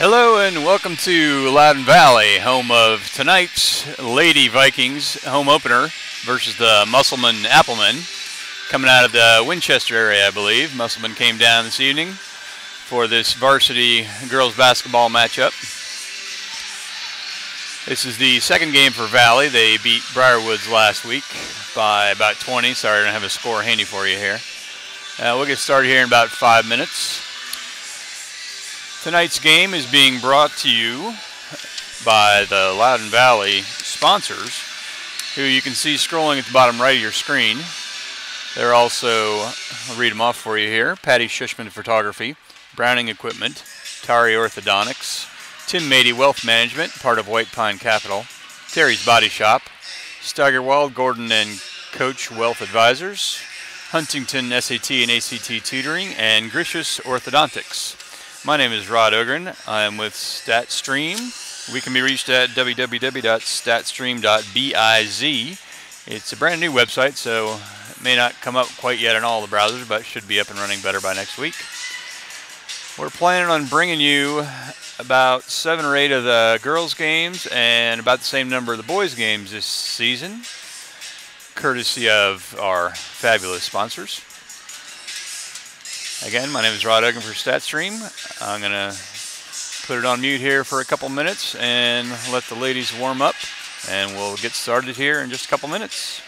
Hello and welcome to Loudoun Valley, home of tonight's Lady Vikings home opener versus the Musselman Applemen, coming out of the Winchester area, I believe. Musselman came down this evening for this varsity girls basketball matchup. This is the second game for Valley. They beat Briarwoods last week by about 20. Sorry, I don't have a score handy for you here. We'll get started here in about 5 minutes. Tonight's game is being brought to you by the Loudoun Valley sponsors, who you can see scrolling at the bottom right of your screen. They're also, I'll read them off for you here: Patty Shushman Photography, Browning Equipment, Tari Orthodontics, Tim Mady Wealth Management, part of White Pine Capital, Terry's Body Shop, Steigerwald, Gordon and Coach Wealth Advisors, Huntington SAT and ACT Tutoring, and Gricius Orthodontics. My name is Rod Ogren. I am with StatStream. We can be reached at www.statstream.biz. It's a brand new website, so it may not come up quite yet in all the browsers, but should be up and running better by next week. We're planning on bringing you about 7 or 8 of the girls' games and about the same number of the boys' games this season, courtesy of our fabulous sponsors. Again, my name is Rod Ogden for StatStream. I'm going to put it on mute here for a couple minutes and let the ladies warm up, and we'll get started here in just a couple minutes.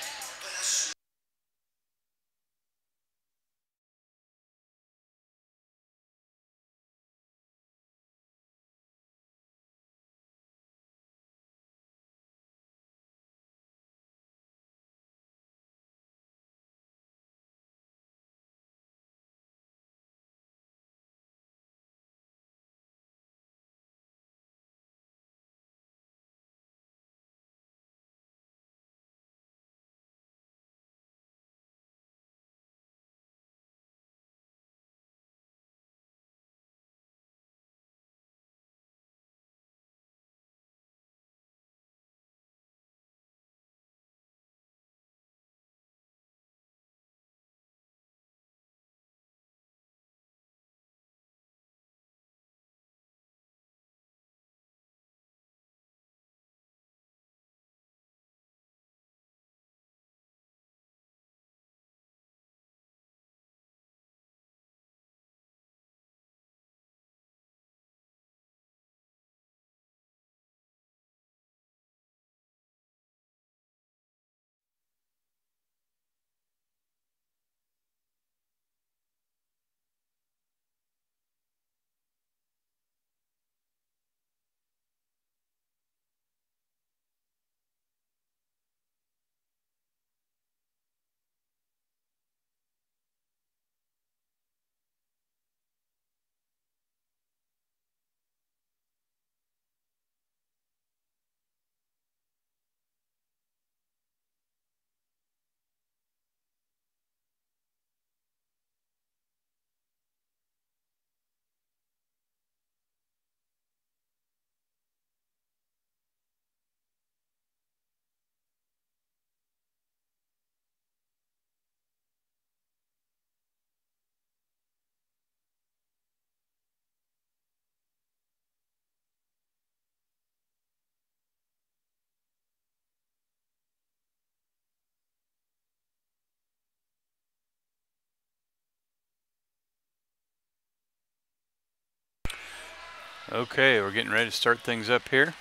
Okay, we're getting ready to start things up here.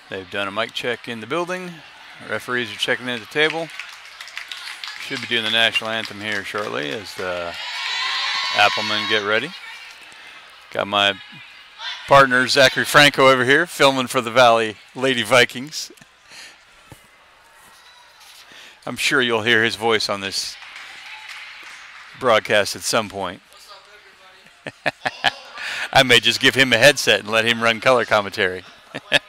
They've done a mic check in the building. Referees are checking in at the table. Should be doing the national anthem here shortly as the Applemen get ready. Got my partner Zachary Franco over here filming for the Valley Lady Vikings. I'm sure you'll hear his voice on this broadcast at some point. I may just give him a headset and let him run color commentary. I'm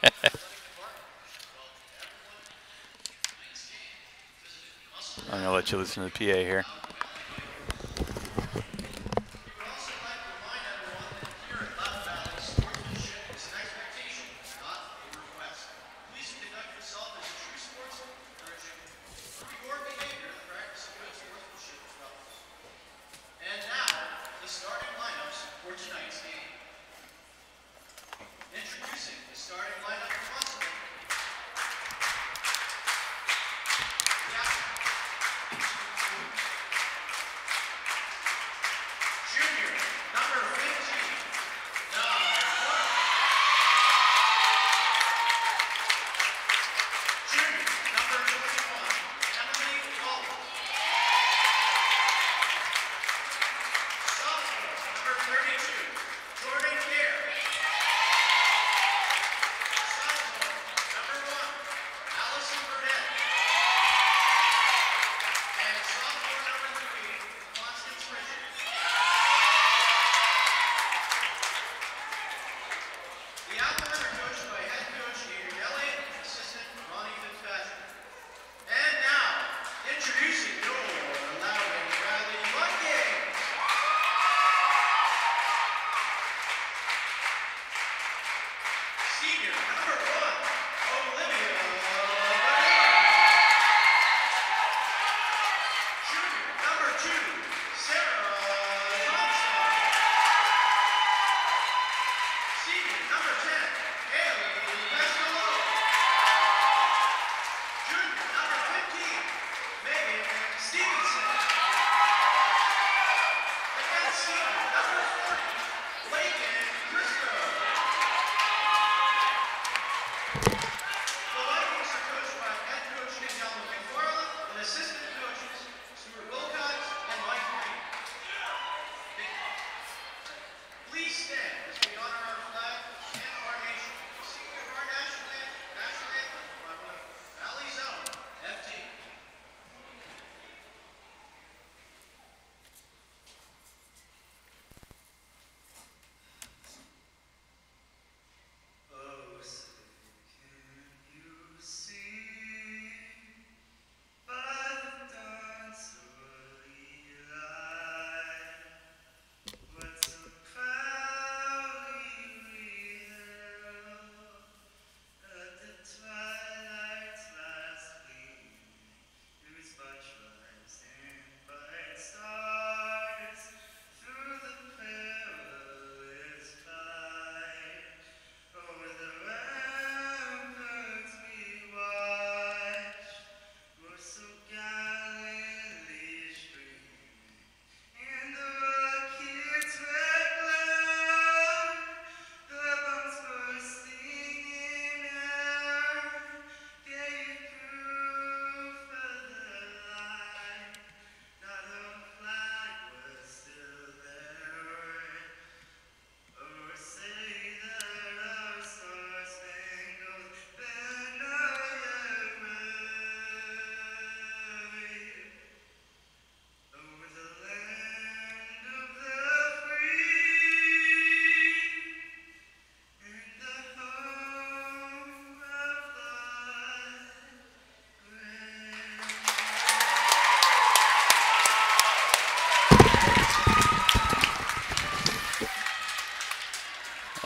going to let you listen to the PA here.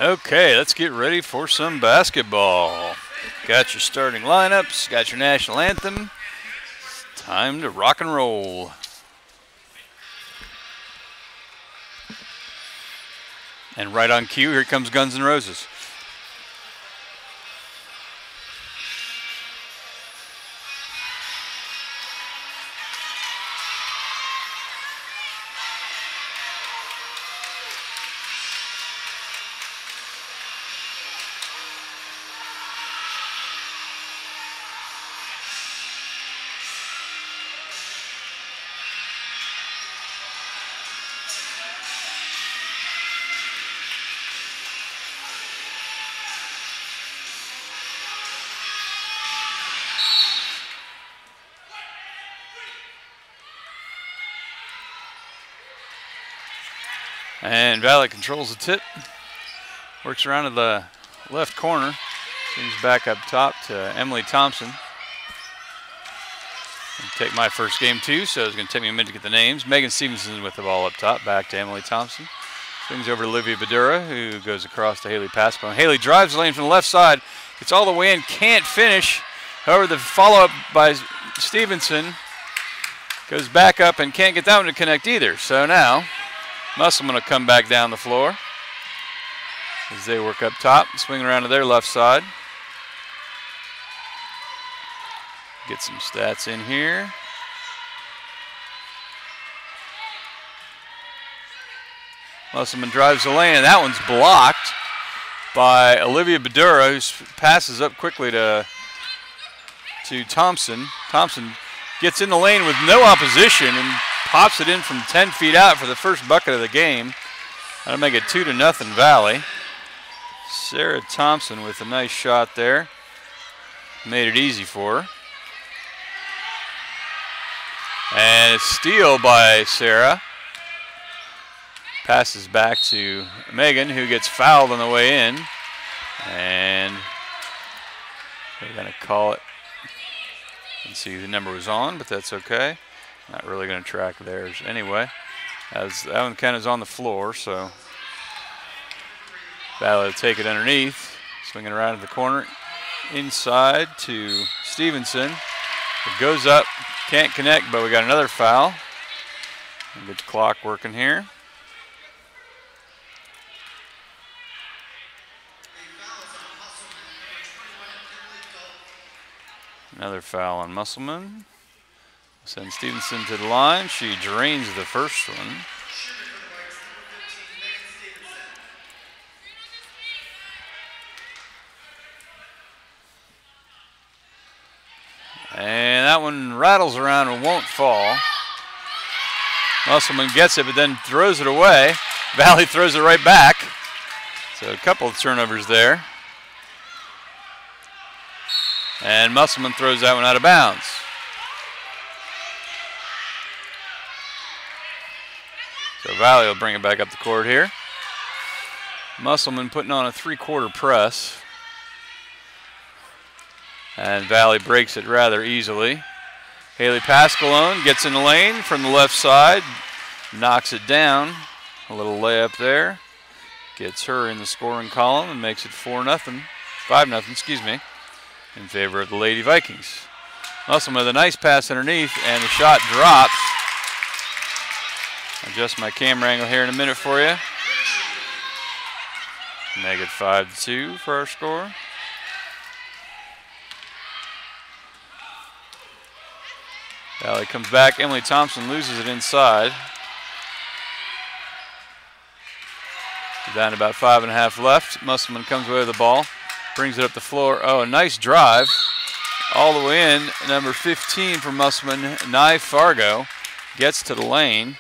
Okay, let's get ready for some basketball. Got your starting lineups, got your national anthem. It's time to rock and roll. And right on cue, here comes Guns N' Roses. And Valley controls the tip. Works around to the left corner. Swings back up top to Emily Thompson. Take my first game too, so it's going to take me a minute to get the names. Megan Stevenson with the ball up top, back to Emily Thompson. Swings over to Olivia Badura, who goes across to Haley Pascal. And Haley drives the lane from the left side. Gets all the way in, can't finish. However, the follow-up by Stevenson goes back up and can't get that one to connect either. So now Musselman will come back down the floor. as they work up top, swing around to their left side. Get some stats in here. Musselman drives the lane, and that one's blocked by Olivia Badura, who passes up quickly to Thompson. Thompson gets in the lane with no opposition and pops it in from 10 feet out for the first bucket of the game. That'll make it 2-0 Valley. Sarah Thompson with a nice shot there. Made it easy for her. And a steal by Sarah. Passes back to Megan, who gets fouled on the way in. And they're going to call it. Let's see who the number was on, but that's okay. Not really going to track theirs anyway. As that one kind of is on the floor, so Valley will take it underneath. Swinging around to the corner. Inside to Stevenson. It goes up. Can't connect, but we got another foul. We'll get the clock working here. Another foul on Musselman. Send Stevenson to the line. She drains the first one. And that one rattles around and won't fall. Musselman gets it, but then throws it away. Valley throws it right back. So a couple of turnovers there. And Musselman throws that one out of bounds. So Valley will bring it back up the court here. Musselman putting on a three-quarter press. And Valley breaks it rather easily. Haley Pascalone gets in the lane from the left side. Knocks it down. A little layup there. Gets her in the scoring column and makes it 5-0, excuse me, in favor of the Lady Vikings. Musselman with a nice pass underneath, and the shot drops. Adjust my camera angle here in a minute for you. Make it 5-2 for our score. Valley comes back. Emily Thompson loses it inside. Down to about 5.5 left. Musselman comes away with the ball. Brings it up the floor. Oh, a nice drive. All the way in. Number 15 for Musselman, Nye Fargo, gets to the lane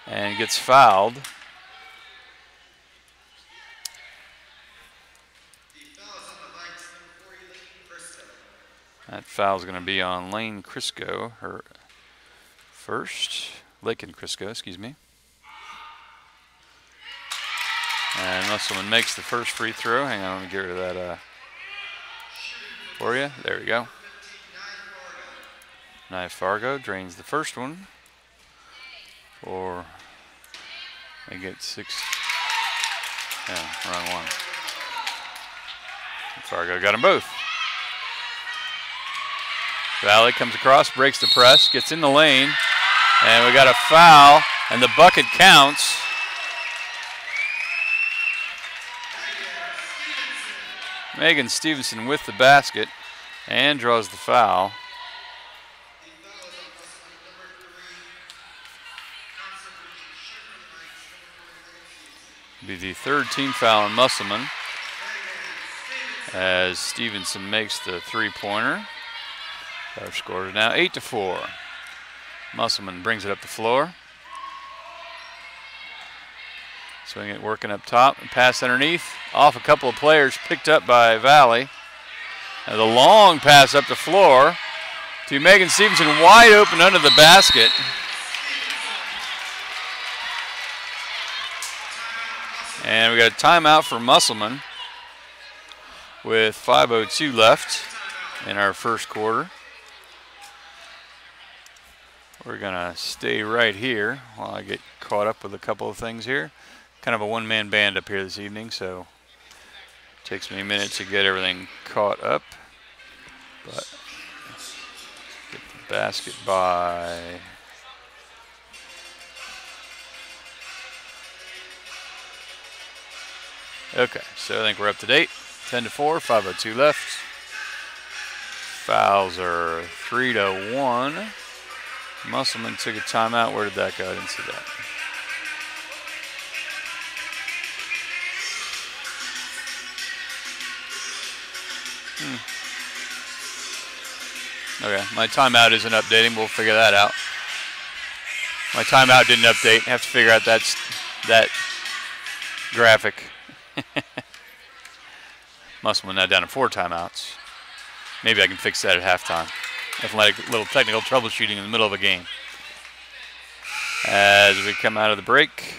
and gets fouled. That foul is going to be on Lane Crisco, her first. Lakin Crisco, excuse me. And Musselman makes the first free throw. Hang on, let me get rid of that for you. There we go. Nye Fargo drains the first one. Or they get 6. Yeah, wrong one. Fargo got them both. Valley comes across, breaks the press, gets in the lane, and we got a foul, and the bucket counts. Megan Stevenson with the basket and draws the foul. Be the third team foul on Musselman as Stevenson makes the three-pointer. Our score is now 8-4. Musselman brings it up the floor. Swing it, working up top, and pass underneath. Off a couple of players, picked up by Valley. And the long pass up the floor to Megan Stevenson, wide open under the basket. And we got a timeout for Musselman with 5:02 left in our first quarter. We're gonna stay right here while I get caught up with a couple of things here. Kind of a one-man band up here this evening, so it takes me a minute to get everything caught up. But get the basket by Okay, so I think we're up to date. 10-4, 5:02 left. Fouls are 3-1. Musselman took a timeout. Where did that go? I didn't see that. Okay, my timeout isn't updating. We'll figure that out. My timeout didn't update. Have to figure out that graphic. Musselman now down to 4 timeouts. Maybe I can fix that at halftime. Athletic little technical troubleshooting in the middle of a game. As we come out of the break,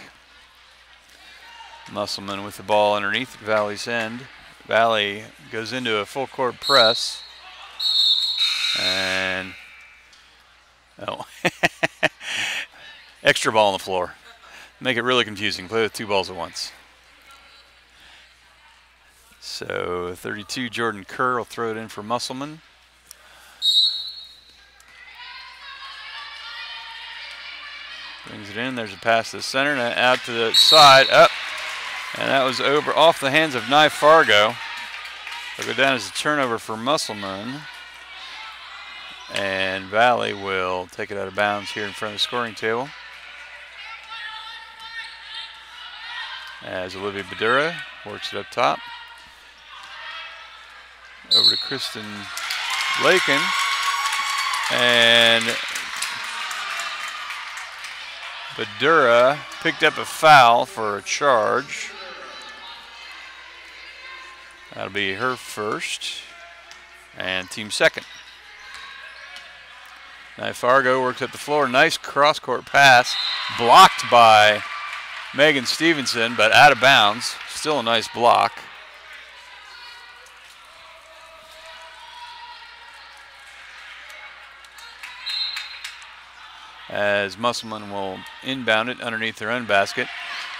Musselman with the ball underneath Valley's end. Valley goes into a full court press. And, oh, extra ball on the floor. Make it really confusing. Play with 2 balls at once. So 32, Jordan Kerr will throw it in for Musselman. Brings it in. There's a pass to the center. And out to the side. Up. And that was over off the hands of Nye Fargo. It'll go down as a turnover for Musselman. And Valley will take it out of bounds here in front of the scoring table. As Olivia Badura works it up top. Over to Kristen Lakin. And Badura picked up a foul for a charge. That'll be her first. And team second. Now Fargo works up the floor. Nice cross-court pass. Blocked by Megan Stevenson, but out of bounds. Still a nice block. As Musselman will inbound it underneath their own basket.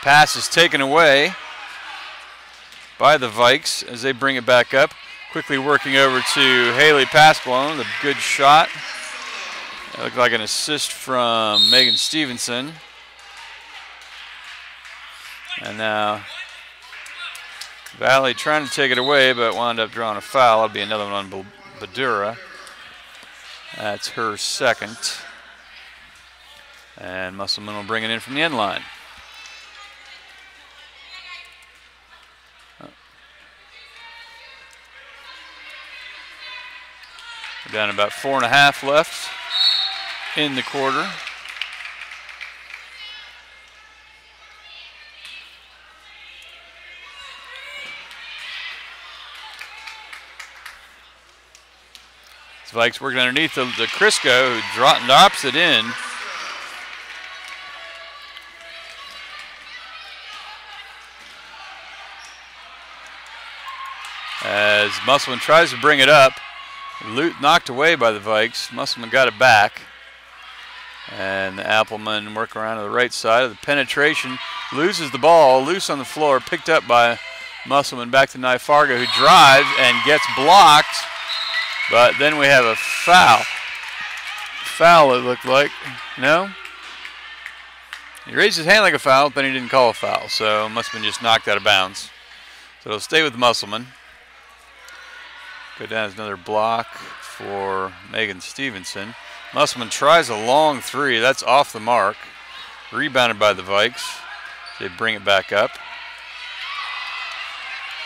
Pass is taken away by the Vikes as they bring it back up. Quickly working over to Haley Pasqualone, the good shot. It looked like an assist from Megan Stevenson. And now Valley trying to take it away, but wound up drawing a foul. That'll be another one on Badura. That's her second. And Musselman will bring it in from the end line. We're down about 4.5 left in the quarter. Vikes working underneath the Crisco, who drops it in. As Musselman tries to bring it up. Knocked away by the Vikes. Musselman got it back. And Appleman working around to the right side of the penetration. Loses the ball, loose on the floor, picked up by Musselman. Back to Nye Fargo, who drives and gets blocked. But then we have a foul. Foul, it looked like. No? He raised his hand like a foul, but he didn't call a foul. So must have been just knocked out of bounds. So it'll stay with Musselman. Go down as another block for Megan Stevenson. Musselman tries a long three. That's off the mark. Rebounded by the Vikes. They bring it back up.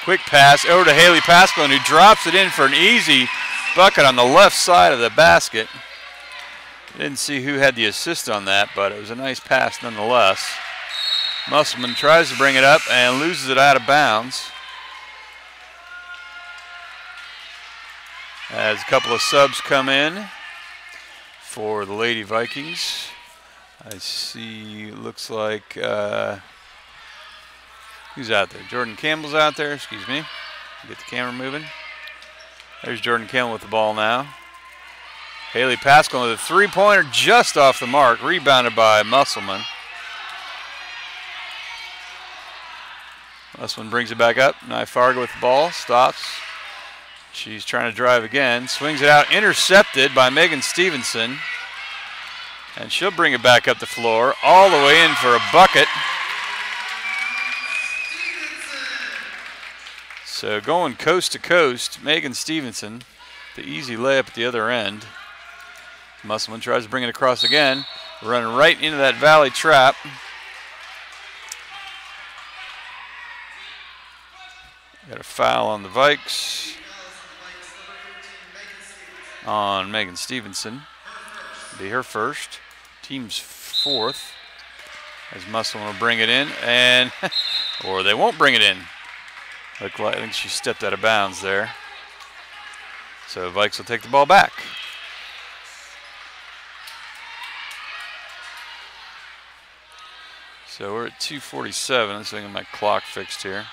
Quick pass over to Haley Pasqualone, who drops it in for an easy bucket on the left side of the basket. Didn't see who had the assist on that, but it was a nice pass nonetheless. Musselman tries to bring it up and loses it out of bounds. As a couple of subs come in for the Lady Vikings. I see, looks like, who's out there? Jordan Campbell's out there, excuse me. Get the camera moving. There's Jordan Campbell with the ball now. Haley Pasqualone with a three-pointer just off the mark, rebounded by Musselman. Musselman brings it back up. Nye Fargo with the ball, stops. She's trying to drive again, swings it out, intercepted by Megan Stevenson. And she'll bring it back up the floor, all the way in for a bucket. So going coast to coast, Megan Stevenson, the easy layup at the other end. Musselman tries to bring it across again, running right into that Valley trap. Got a foul on the Vikes on Megan Stevenson. Be her first. Team's fourth. As Musselman will bring it in, and or they won't bring it in. Look like I think she stepped out of bounds there. So Vikes will take the ball back. So we're at 2:47. Let's get my clock fixed here.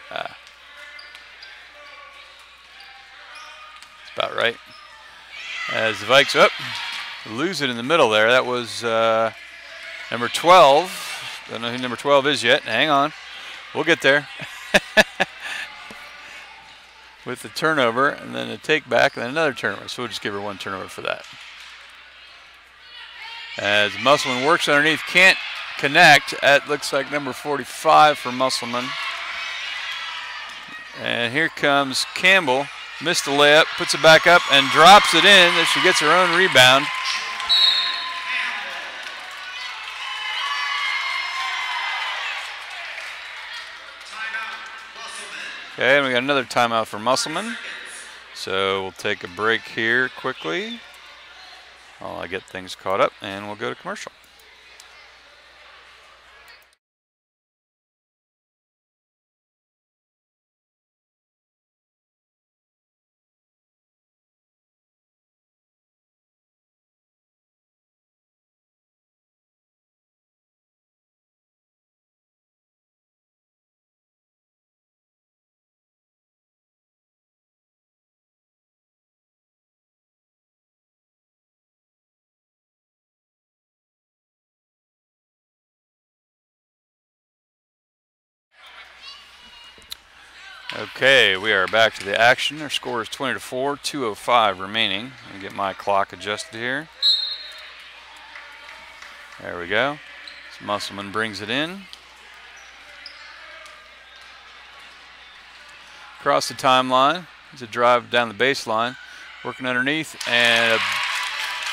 That's about right. As the Vikes lose it in the middle there. That was number 12. Don't know who number 12 is yet. Hang on. We'll get there. With the turnover and then a take back and then another turnover. So we'll just give her one turnover for that. As Musselman works underneath, can't connect. That looks like number 45 for Musselman. And here comes Campbell. Missed the layup, puts it back up and drops it in. There she gets her own rebound. Okay, and we got another timeout for Musselman. So we'll take a break here quickly while I get things caught up, and we'll go to commercial. Okay, we are back to the action. Our score is 20-4, 2:05 remaining. Let me get my clock adjusted here. There we go. So Musselman brings it in. Across the timeline. It's a drive down the baseline. Working underneath and a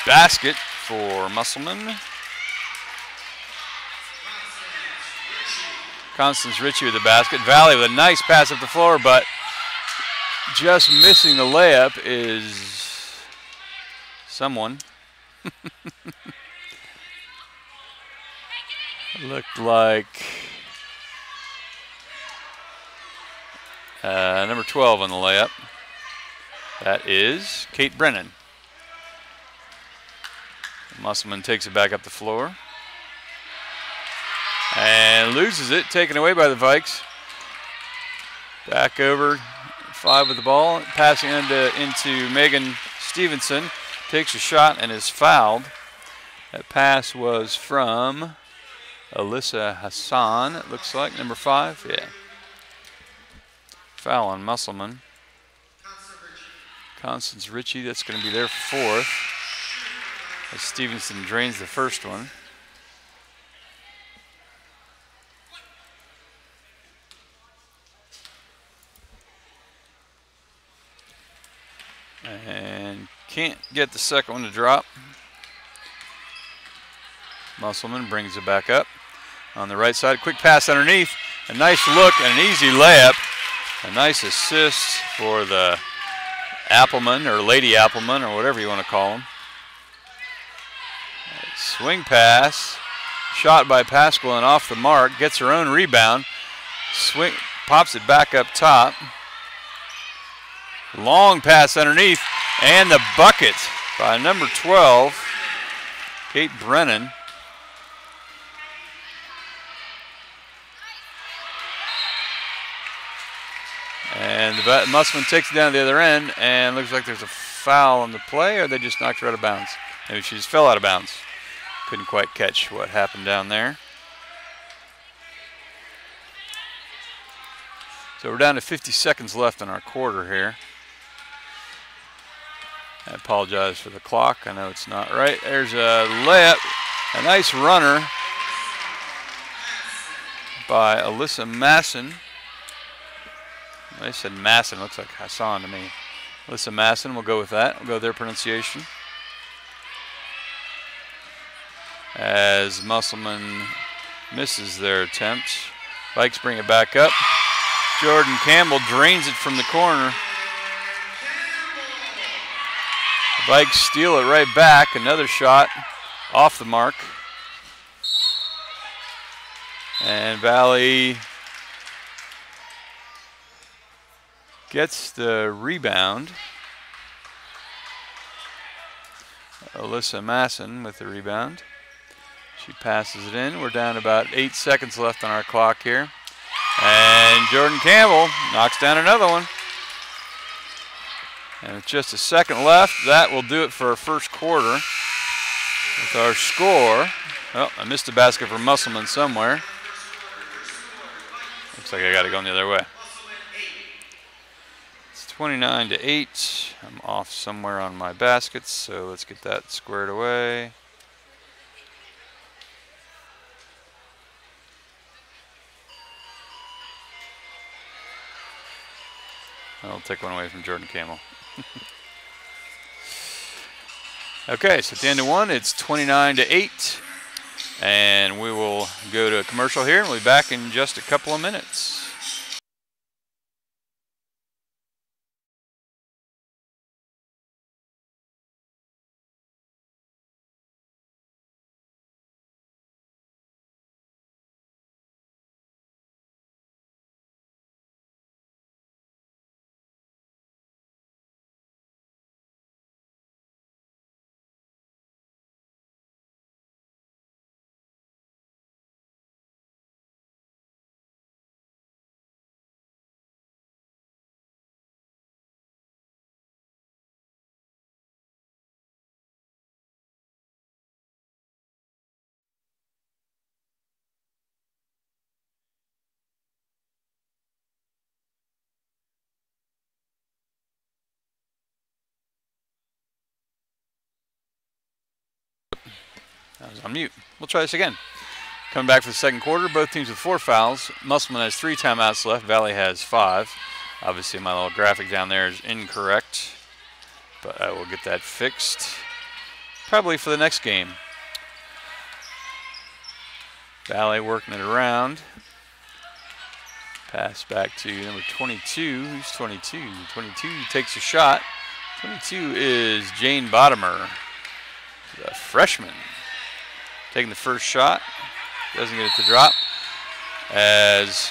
basket for Musselman. Constance Ritchie with the basket. Valley with a nice pass up the floor, but just missing the layup is someone. Looked like number 12 on the layup. That is Kate Brennan. Musselman takes it back up the floor. And loses it, taken away by the Vikes. Back over, 5 with the ball, passing into Megan Stevenson. Takes a shot and is fouled. That pass was from Alyssa Hassan, it looks like, number 5, yeah. Foul on Musselman. Constance Ritchie, that's going to be their 4th. As Stevenson drains the first one. And can't get the second one to drop. Musselman brings it back up on the right side. Quick pass underneath. A nice look and an easy layup. A nice assist for the Appleman or Lady Appleman or whatever you want to call them. Swing pass. Shot by Pasquale and off the mark. Gets her own rebound. Swing, pops it back up top. Long pass underneath, and the bucket by number 12, Kate Brennan. And the Musselman takes it down to the other end, and looks like there's a foul on the play, or they just knocked her out of bounds. Maybe she just fell out of bounds. Couldn't quite catch what happened down there. So we're down to 50 seconds left in our quarter here. I apologize for the clock. I know it's not right. There's a layup. A nice runner by Alyssa Masson. They said Masson. Looks like Hassan to me. Alyssa Masson, we'll go with that. We'll go with their pronunciation. As Musselman misses their attempt. Vikes bring it back up. Jordan Campbell drains it from the corner. The Vikes steal it right back. Another shot off the mark. And Valley gets the rebound. Alyssa Masson with the rebound. She passes it in. We're down about 8 seconds left on our clock here. And Jordan Campbell knocks down another one. And with just a second left, that will do it for our first quarter. With our score, oh, I missed a basket for Musselman somewhere. Looks like I got to go the other way. It's 29-8. I'm off somewhere on my baskets, so let's get that squared away. I'll take one away from Jordan Campbell. Okay, so at the end of one, it's 29-8. And we will go to a commercial here, and we'll be back in just a couple of minutes. I was on mute. We'll try this again. Coming back for the second quarter, both teams with 4 fouls. Musselman has 3 timeouts left. Valley has 5. Obviously, my little graphic down there is incorrect, but I will get that fixed probably for the next game. Valley working it around. Pass back to number 22. Who's 22? 22 takes a shot. 22 is Jane Bottomer, the freshman. Taking the first shot. Doesn't get it to drop. As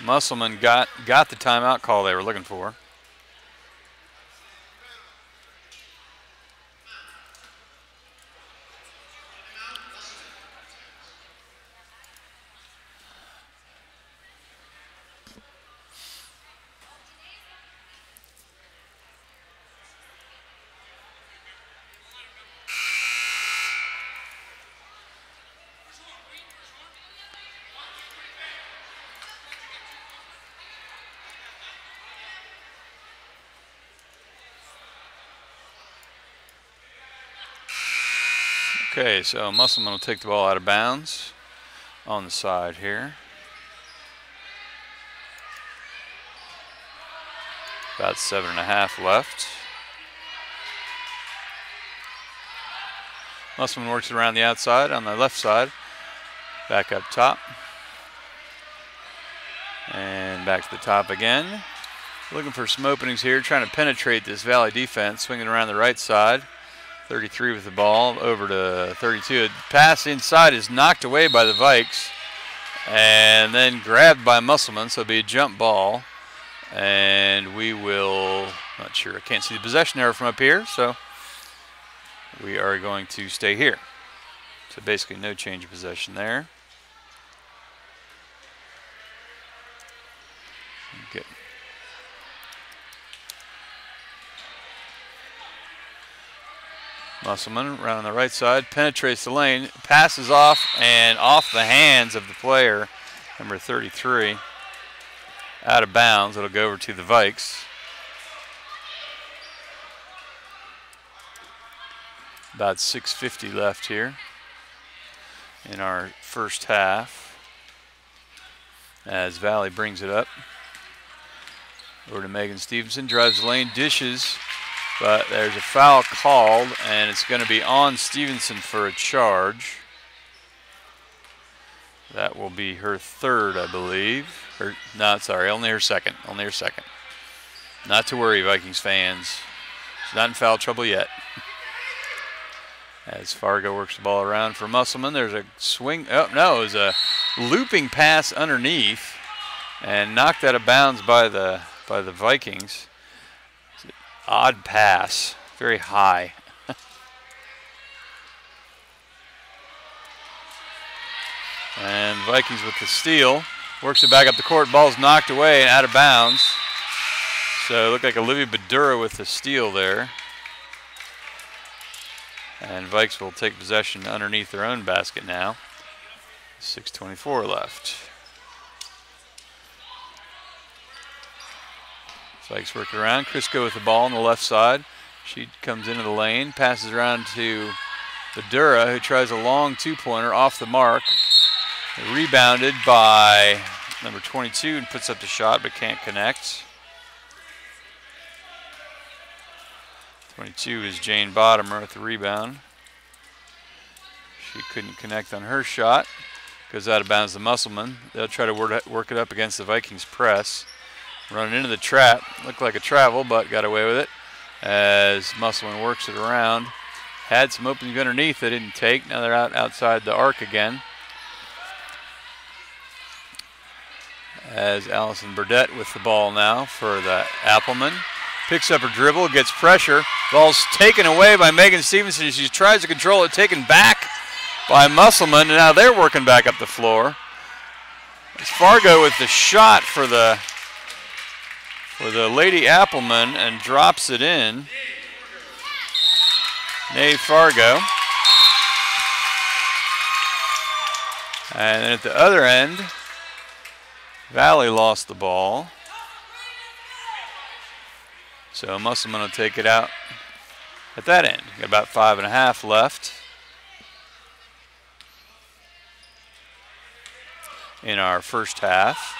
Musselman got the timeout call they were looking for. Okay, so Musselman will take the ball out of bounds on the side here. About 7.5 left. Musselman works it around the outside on the left side. Back up top. And back to the top again. Looking for some openings here, trying to penetrate this Valley defense, swinging around the right side. 33 with the ball, over to 32. A pass inside is knocked away by the Vikes and then grabbed by Musselman, so it'll be a jump ball. And we will, not sure, I can't see the possession arrow from up here, so we are going to stay here. So basically no change of possession there. Okay. Musselman around on the right side, penetrates the lane, passes off and off the hands of the player, number 33. Out of bounds, it'll go over to the Vikes. About 6:50 left here in our first half. as Valley brings it up. Over to Megan Stevenson, drives the lane, dishes, but there's a foul called, and it's going to be on Stevenson for a charge. That will be her third, I believe. No, sorry, only her second. Only her second. Not to worry, Vikings fans. She's not in foul trouble yet. As Fargo works the ball around for Musselman, there's a swing. Oh, no, it was a looping pass underneath and knocked out of bounds by the Vikings. It's an odd pass, very high. And Vikings with the steal. Works it back up the court. Ball's knocked away and out of bounds. So it looked like Olivia Badura with the steal there. And Vikes will take possession underneath their own basket now. 6:24 left. Vikes work it around. Crisco with the ball on the left side. She comes into the lane, passes around to Badura, who tries a long two-pointer off the mark. Rebounded by number 22 and puts up the shot but can't connect. 22 is Jane Bottomer with the rebound. She couldn't connect on her shot. Goes out of bounds to Musselman. They'll try to work it up against the Vikings press. Running into the trap. Looked like a travel, but got away with it as Musselman works it around. Had some openings underneath they didn't take. Now they're outside the arc again. As Allison Burdett with the ball now for the Appleman. Picks up her dribble, gets pressure. Ball's taken away by Megan Stevenson. She tries to control it, taken back by Musselman, and now they're working back up the floor. It's Fargo with the shot for the Lady Appleman and drops it in. Nave Fargo. And then at the other end, Valley lost the ball. So Musselman will take it out at that end. Got about 5.5 left in our first half.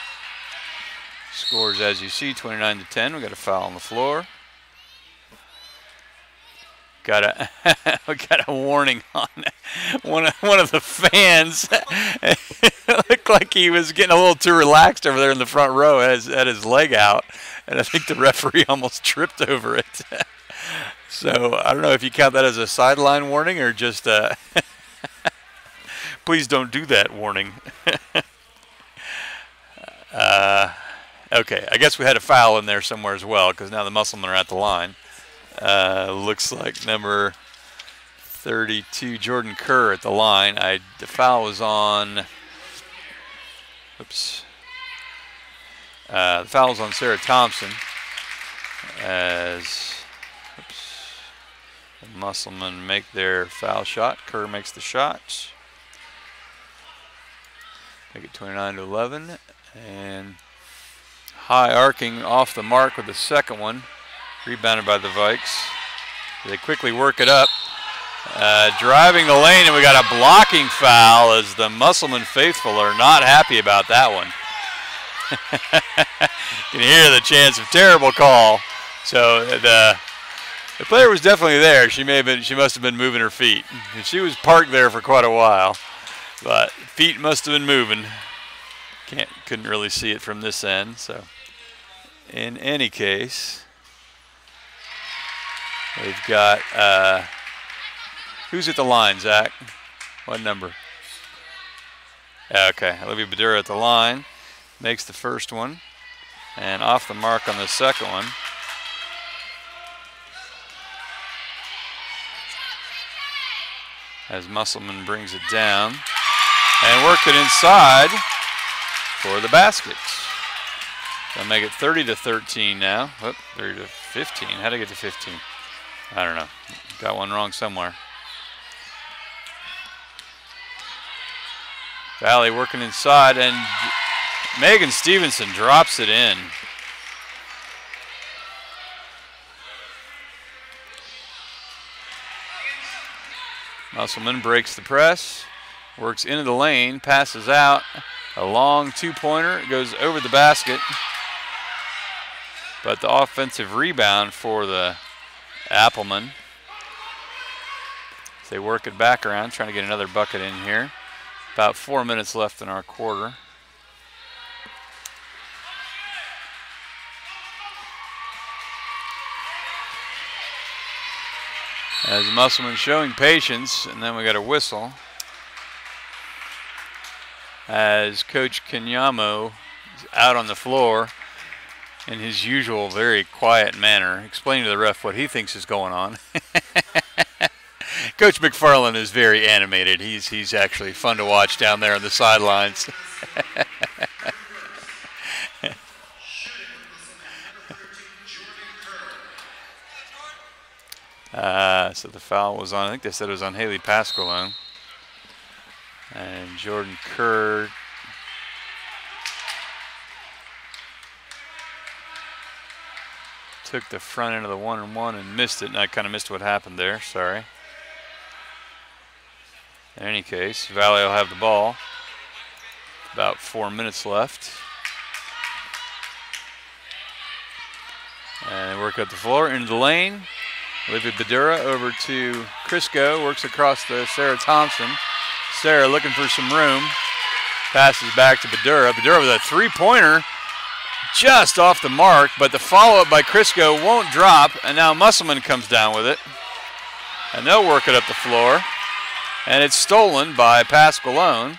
Scores, as you see, 29-10. We got a foul on the floor. We got a warning on one of the fans. It looked like he was getting a little too relaxed over there in the front row, had his leg out, and I think the referee almost tripped over it. So I don't know if you count that as a sideline warning or just please don't do that warning. Okay, I guess we had a foul in there somewhere as well because now the Musselmen are at the line. Looks like number 32, Jordan Kerr, at the line. The foul was on. Oops. The foul was on Sarah Thompson. As the Musselmen make their foul shot. Kerr makes the shot. Make it 29-11, and high arcing off the mark with the second one. Rebounded by the Vikes. They quickly work it up. Driving the lane, and we got a blocking foul as the Musselman faithful are not happy about that one. You can hear the chance of terrible call. So the player was definitely there. She must have been moving her feet. She was parked there for quite a while, but feet must have been moving. Couldn't really see it from this end. So in any case, we've got, who's at the line, Zach? What number? Okay, Olivia Badura at the line. Makes the first one. And off the mark on the second one. As Musselman brings it down. And worked it inside for the basket. They'll make it 30-13 now. Whoop, 30-15. How'd I get to 15? I don't know. Got one wrong somewhere. Valley working inside, and Megan Stevenson drops it in. Musselman breaks the press, works into the lane, passes out, A long two-pointer. It goes over the basket. But the offensive rebound for the Applemen. They work it back around, trying to get another bucket in here. About 4 minutes left in our quarter. As Musselman showing patience, and then we got a whistle. As Coach Kenyamo is out on the floor in his usual very quiet manner, explaining to the ref what he thinks is going on. Coach McFarland is very animated. He's actually fun to watch down there on the sidelines. So the foul was on, I think they said it was on Haley Pasqualone. And Jordan Kerr took the front end of the 1-and-1 and missed it, and I kind of missed what happened there, sorry. In any case, Valley will have the ball. About 4 minutes left. And they work up the floor into the lane. Olivia Badura over to Crisco, works across to Sarah Thompson. Sarah looking for some room. Passes back to Badura. Badura with a three-pointer just off the mark, but the follow-up by Crisco won't drop, and now Musselman comes down with it. And they'll work it up the floor. And it's stolen by Pasqualone.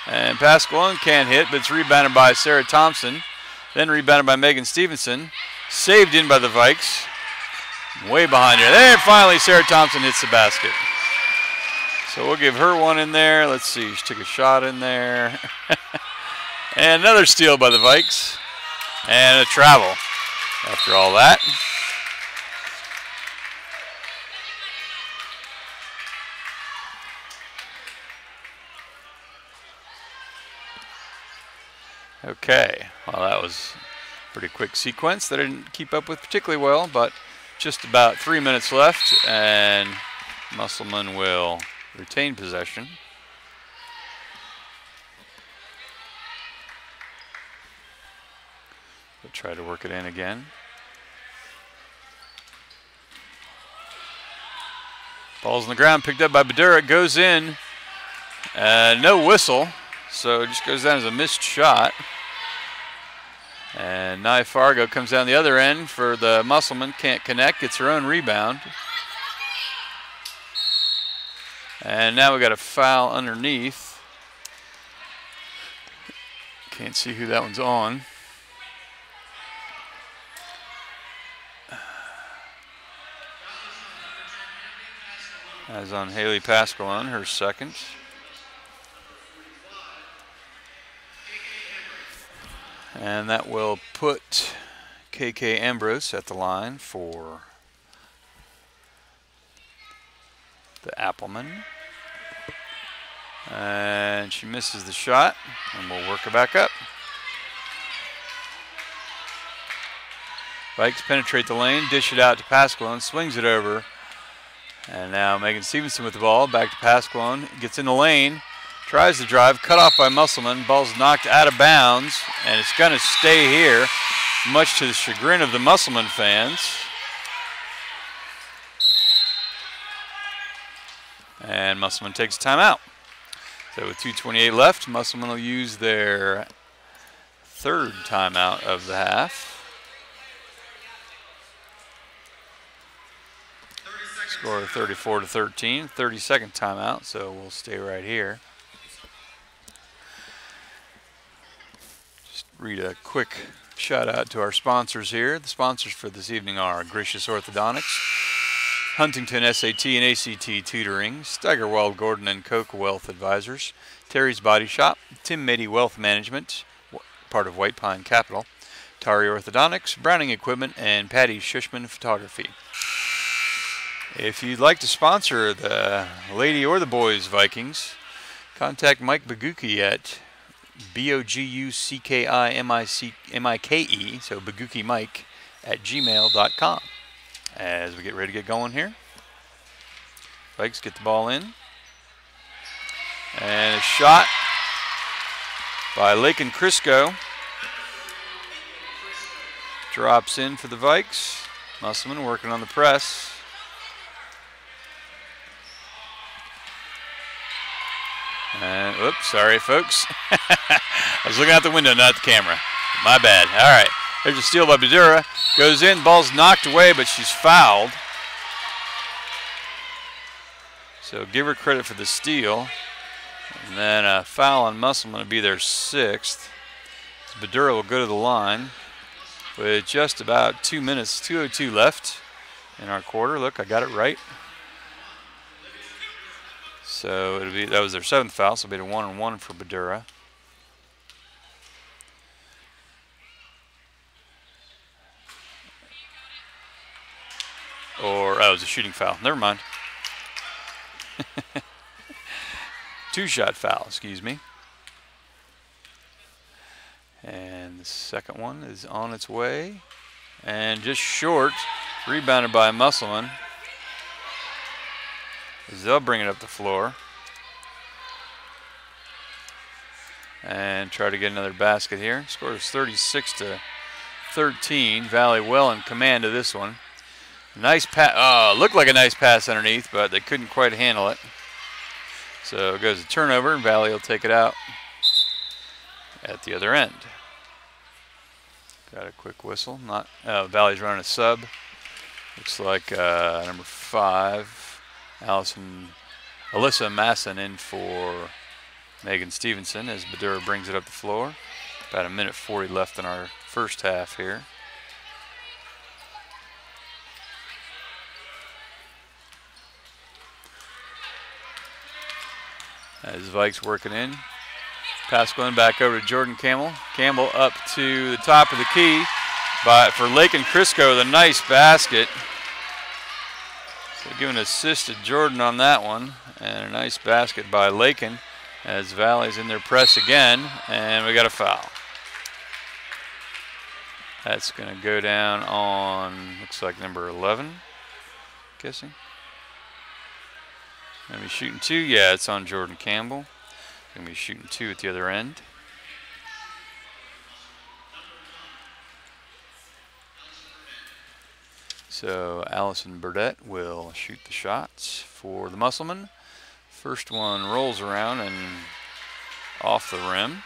And Pasqualone can't hit, but it's rebounded by Sarah Thompson. Then rebounded by Megan Stevenson. Saved in by the Vikes. Way behind her. There, finally, Sarah Thompson hits the basket. So we'll give her one in there. Let's see, she took a shot in there. And another steal by the Vikes. And a travel after all that. Okay, well that was a pretty quick sequence that I didn't keep up with particularly well, but just about 3 minutes left, and Musselman will retain possession. We'll try to work it in again. Ball's on the ground, picked up by Badura, goes in, no whistle, so it just goes down as a missed shot. And Nye Fargo comes down the other end for the Musselman, can't connect, gets her own rebound. And now we got a foul underneath. Can't see who that one's on. As on Haley Pasqualone, her second. And that will put KK Ambrose at the line for the Appleman. And she misses the shot, and we'll work her back up. Vikes penetrate the lane, dish it out to Pasqualone, swings it over. And now Megan Stevenson with the ball, back to Pasqualone, gets in the lane, tries to drive, cut off by Musselman, ball's knocked out of bounds, and it's going to stay here, much to the chagrin of the Musselman fans. And Musselman takes a timeout. So with 2:28 left, Musselman will use their third timeout of the half. Score 34-13, 32nd timeout, so we'll stay right here. Just read a quick shout out to our sponsors here. The sponsors for this evening are Gracious Orthodontics, Huntington SAT and ACT Tutoring, Steigerwald Gordon and Koch Wealth Advisors, Terry's Body Shop, Tim Mady Wealth Management, part of White Pine Capital, Tari Orthodontics, Browning Equipment, and Patty Schushman Photography. If you'd like to sponsor the Lady or the Boys Vikings, contact Mike Bagucki at BOGUCKIMIKE, so Bagucki Mike at gmail.com. As we get ready to get going here, Vikes get the ball in. And a shot by Lakin Crisco. Drops in for the Vikes. Musselman working on the press. And, oops, sorry, folks. I was looking out the window, not the camera. My bad. All right. There's a steal by Badura. Goes in, ball's knocked away, but she's fouled. So give her credit for the steal. And then a foul on Musselman will be their 6th. So Badura will go to the line with just about 2 minutes, 2:02 left in our quarter. Look, I got it right. So it'll be, that was their 7th foul, so it'll be a 1-on-1 for Badura. Or, oh, it was a shooting foul. Never mind. 2-shot foul, excuse me. And the second one is on its way. And just short, rebounded by Musselman. As they'll bring it up the floor. And try to get another basket here. Score is 36-13. Valley well in command of this one. Nice pass. Looked like a nice pass underneath, but they couldn't quite handle it. So it goes a turnover, and Valley will take it out at the other end. Got a quick whistle. Not Valley's running a sub. Looks like number 5, Alyssa Masson in for Megan Stevenson as Badura brings it up the floor. About 1:40 left in our first half here. As Vikes working in. Pass going back over to Jordan Campbell. Campbell up to the top of the key. But for Lakin Crisco, the nice basket. So giving an assist to Jordan on that one. And a nice basket by Lakin as Valley's in their press again. And we got a foul. That's going to go down on, looks like number 11, guessing. Going to be shooting 2. Yeah, it's on Jordan Campbell. Going to be shooting 2 at the other end. So Allison Burdett will shoot the shots for the Musselman. First one rolls around and off the rim.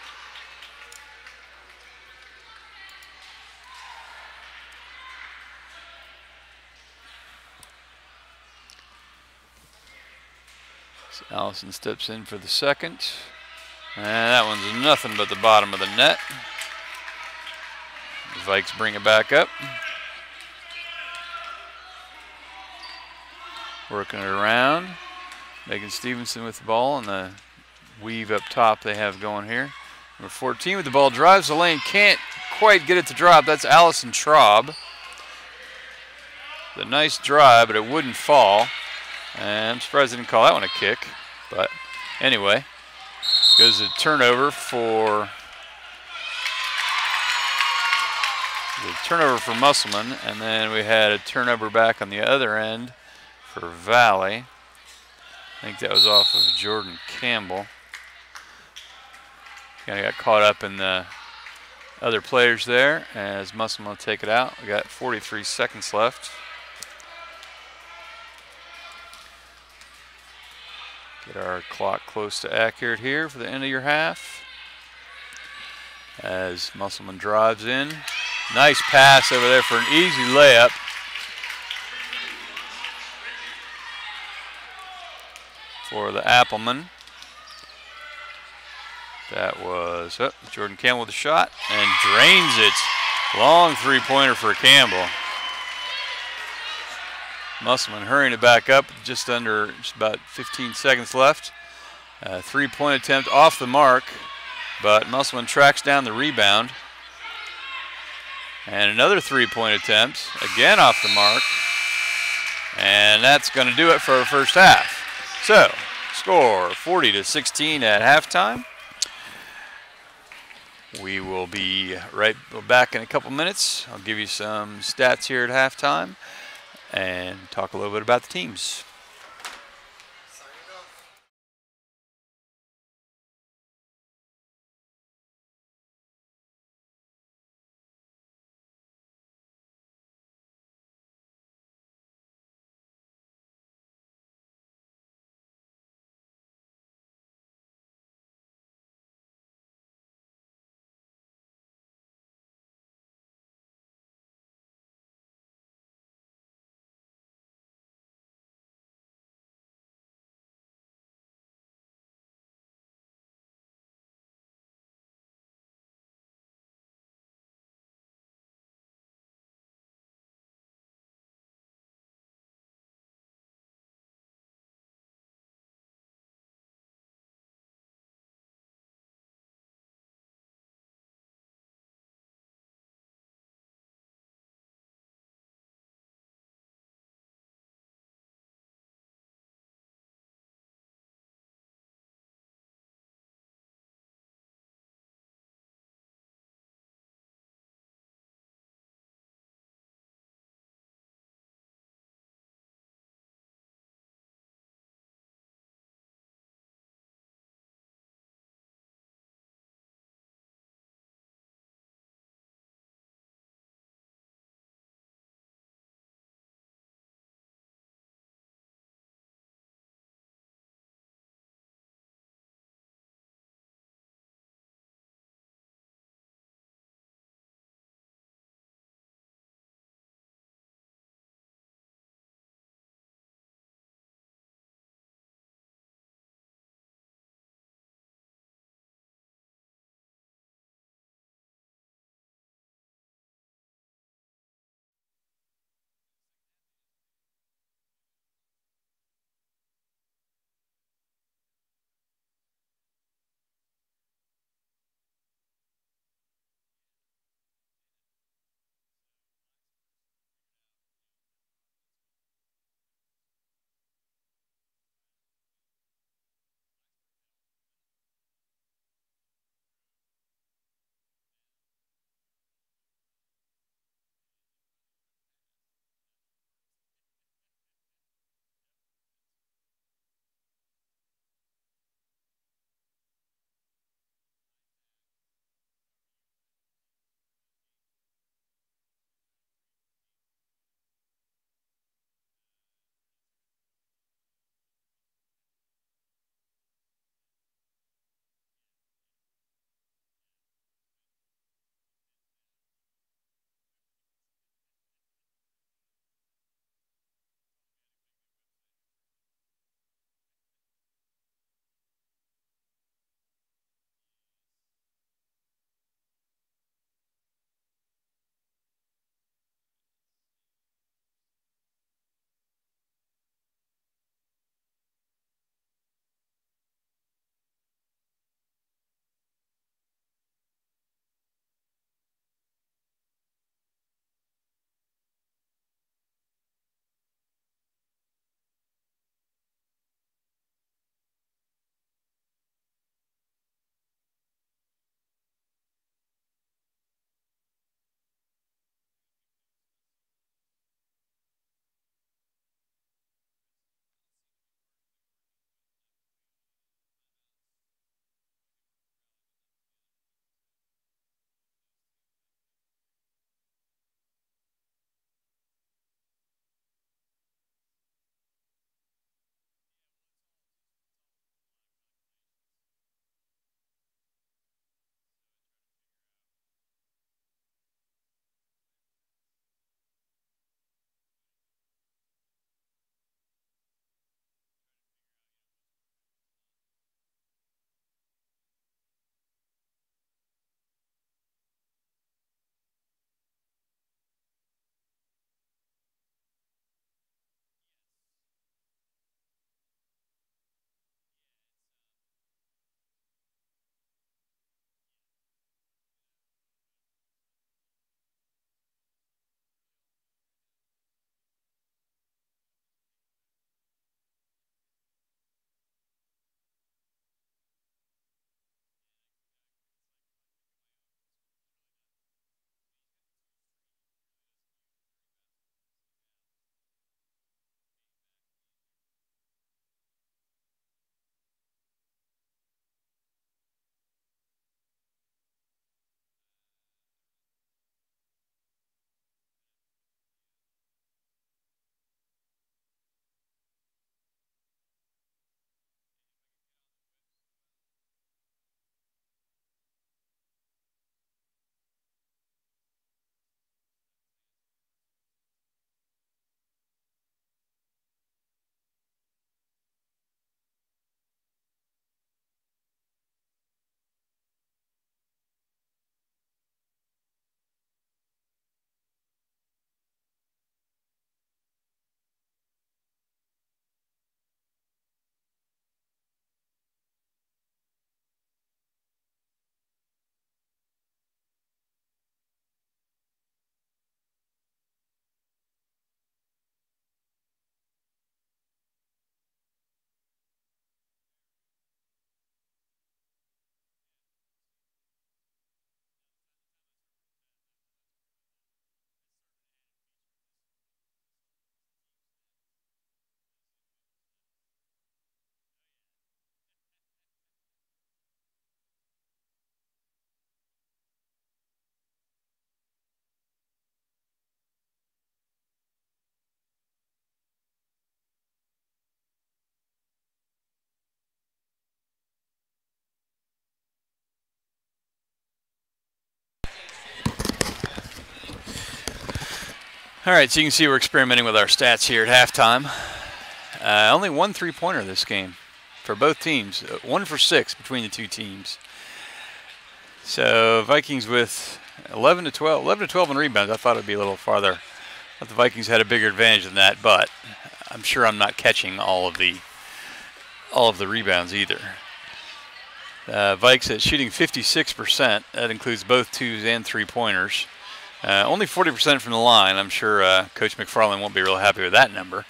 So Allison steps in for the second. And that one's nothing but the bottom of the net. The Vikes bring it back up. Working it around. Megan Stevenson with the ball and the weave up top they have going here. Number 14 with the ball, drives the lane, can't quite get it to drop. That's Allison Traub. The nice drive, but it wouldn't fall. And I'm surprised they didn't call that one a kick. But anyway, goes a turnover for Musselman, and then we had a turnover back on the other end for Valley. I think that was off of Jordan Campbell. Kind of got caught up in the other players there as Musselman will take it out. We got 43 seconds left. Get our clock close to accurate here for the end of your half. As Musselman drives in. Nice pass over there for an easy layup. For the Appleman. That was Jordan Campbell with a shot and drains it. Long three-pointer for Campbell. Musselman hurrying it back up, just about 15 seconds left. Three-point attempt off the mark, but Musselman tracks down the rebound. And another three-point attempt, again off the mark. And that's going to do it for our first half. So, score 40-16 at halftime. We will be back in a couple minutes. I'll give you some stats here at halftime and talk a little bit about the teams. All right, so you can see we're experimenting with our stats here at halftime. Only one three-pointer this game for both teams. 1 for 6 between the two teams. So Vikings with 11 to 12 in rebounds. I thought it would be a little farther. I thought the Vikings had a bigger advantage than that, but I'm sure I'm not catching all of the rebounds either. Vikes shooting 56%. That includes both twos and three-pointers. Only 40% from the line. I'm sure Coach McFarland won't be real happy with that number.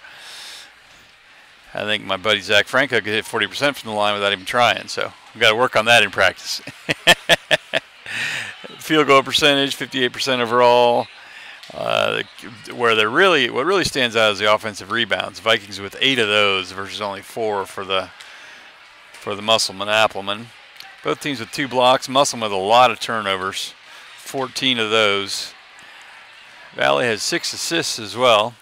I think my buddy Zach Franco could hit 40% from the line without even trying, so we've got to work on that in practice. Field goal percentage, 58% overall. What really stands out is the offensive rebounds. Vikings with 8 of those versus only 4 for the Musselman Appleman. Both teams with 2 blocks. Musselman with a lot of turnovers, 14 of those. Valley has 6 assists as well.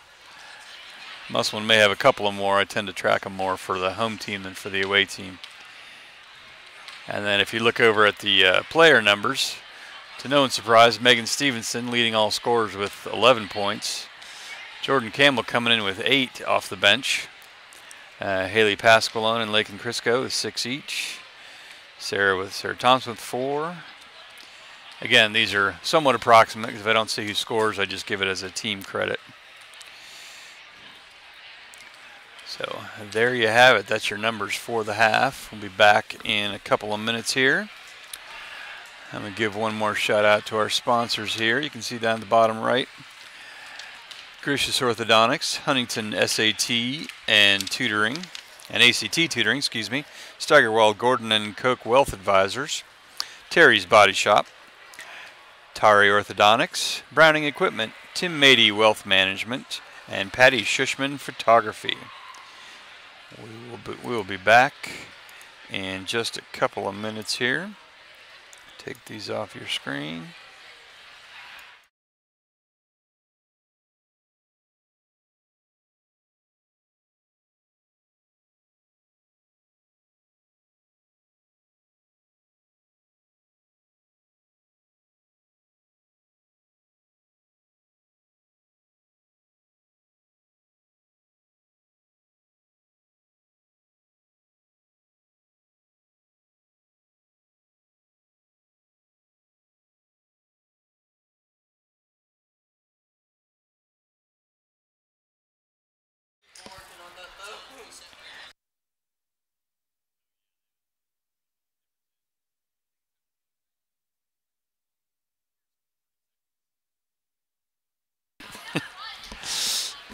Musselman may have a couple of more. I tend to track them more for the home team than for the away team. And then if you look over at the player numbers, to no one's surprise, Megan Stevenson leading all scorers with 11 points. Jordan Campbell coming in with 8 off the bench. Haley Pasqualone and Lakin Crisco with 6 each. Sarah Thompson with 4. Again, these are somewhat approximate because if I don't see who scores, I just give it as a team credit. So there you have it. That's your numbers for the half. We'll be back in a couple of minutes here. I'm going to give one more shout out to our sponsors here. You can see down at the bottom right. Gracious Orthodontics, Huntington SAT and Tutoring, and ACT Tutoring, excuse me. Steigerwald, Gordon and Koch Wealth Advisors. Terry's Body Shop. Tari Orthodontics, Browning Equipment, Tim Mady Wealth Management, and Patty Shushman Photography. We will be back in just a couple of minutes here. Take these off your screen.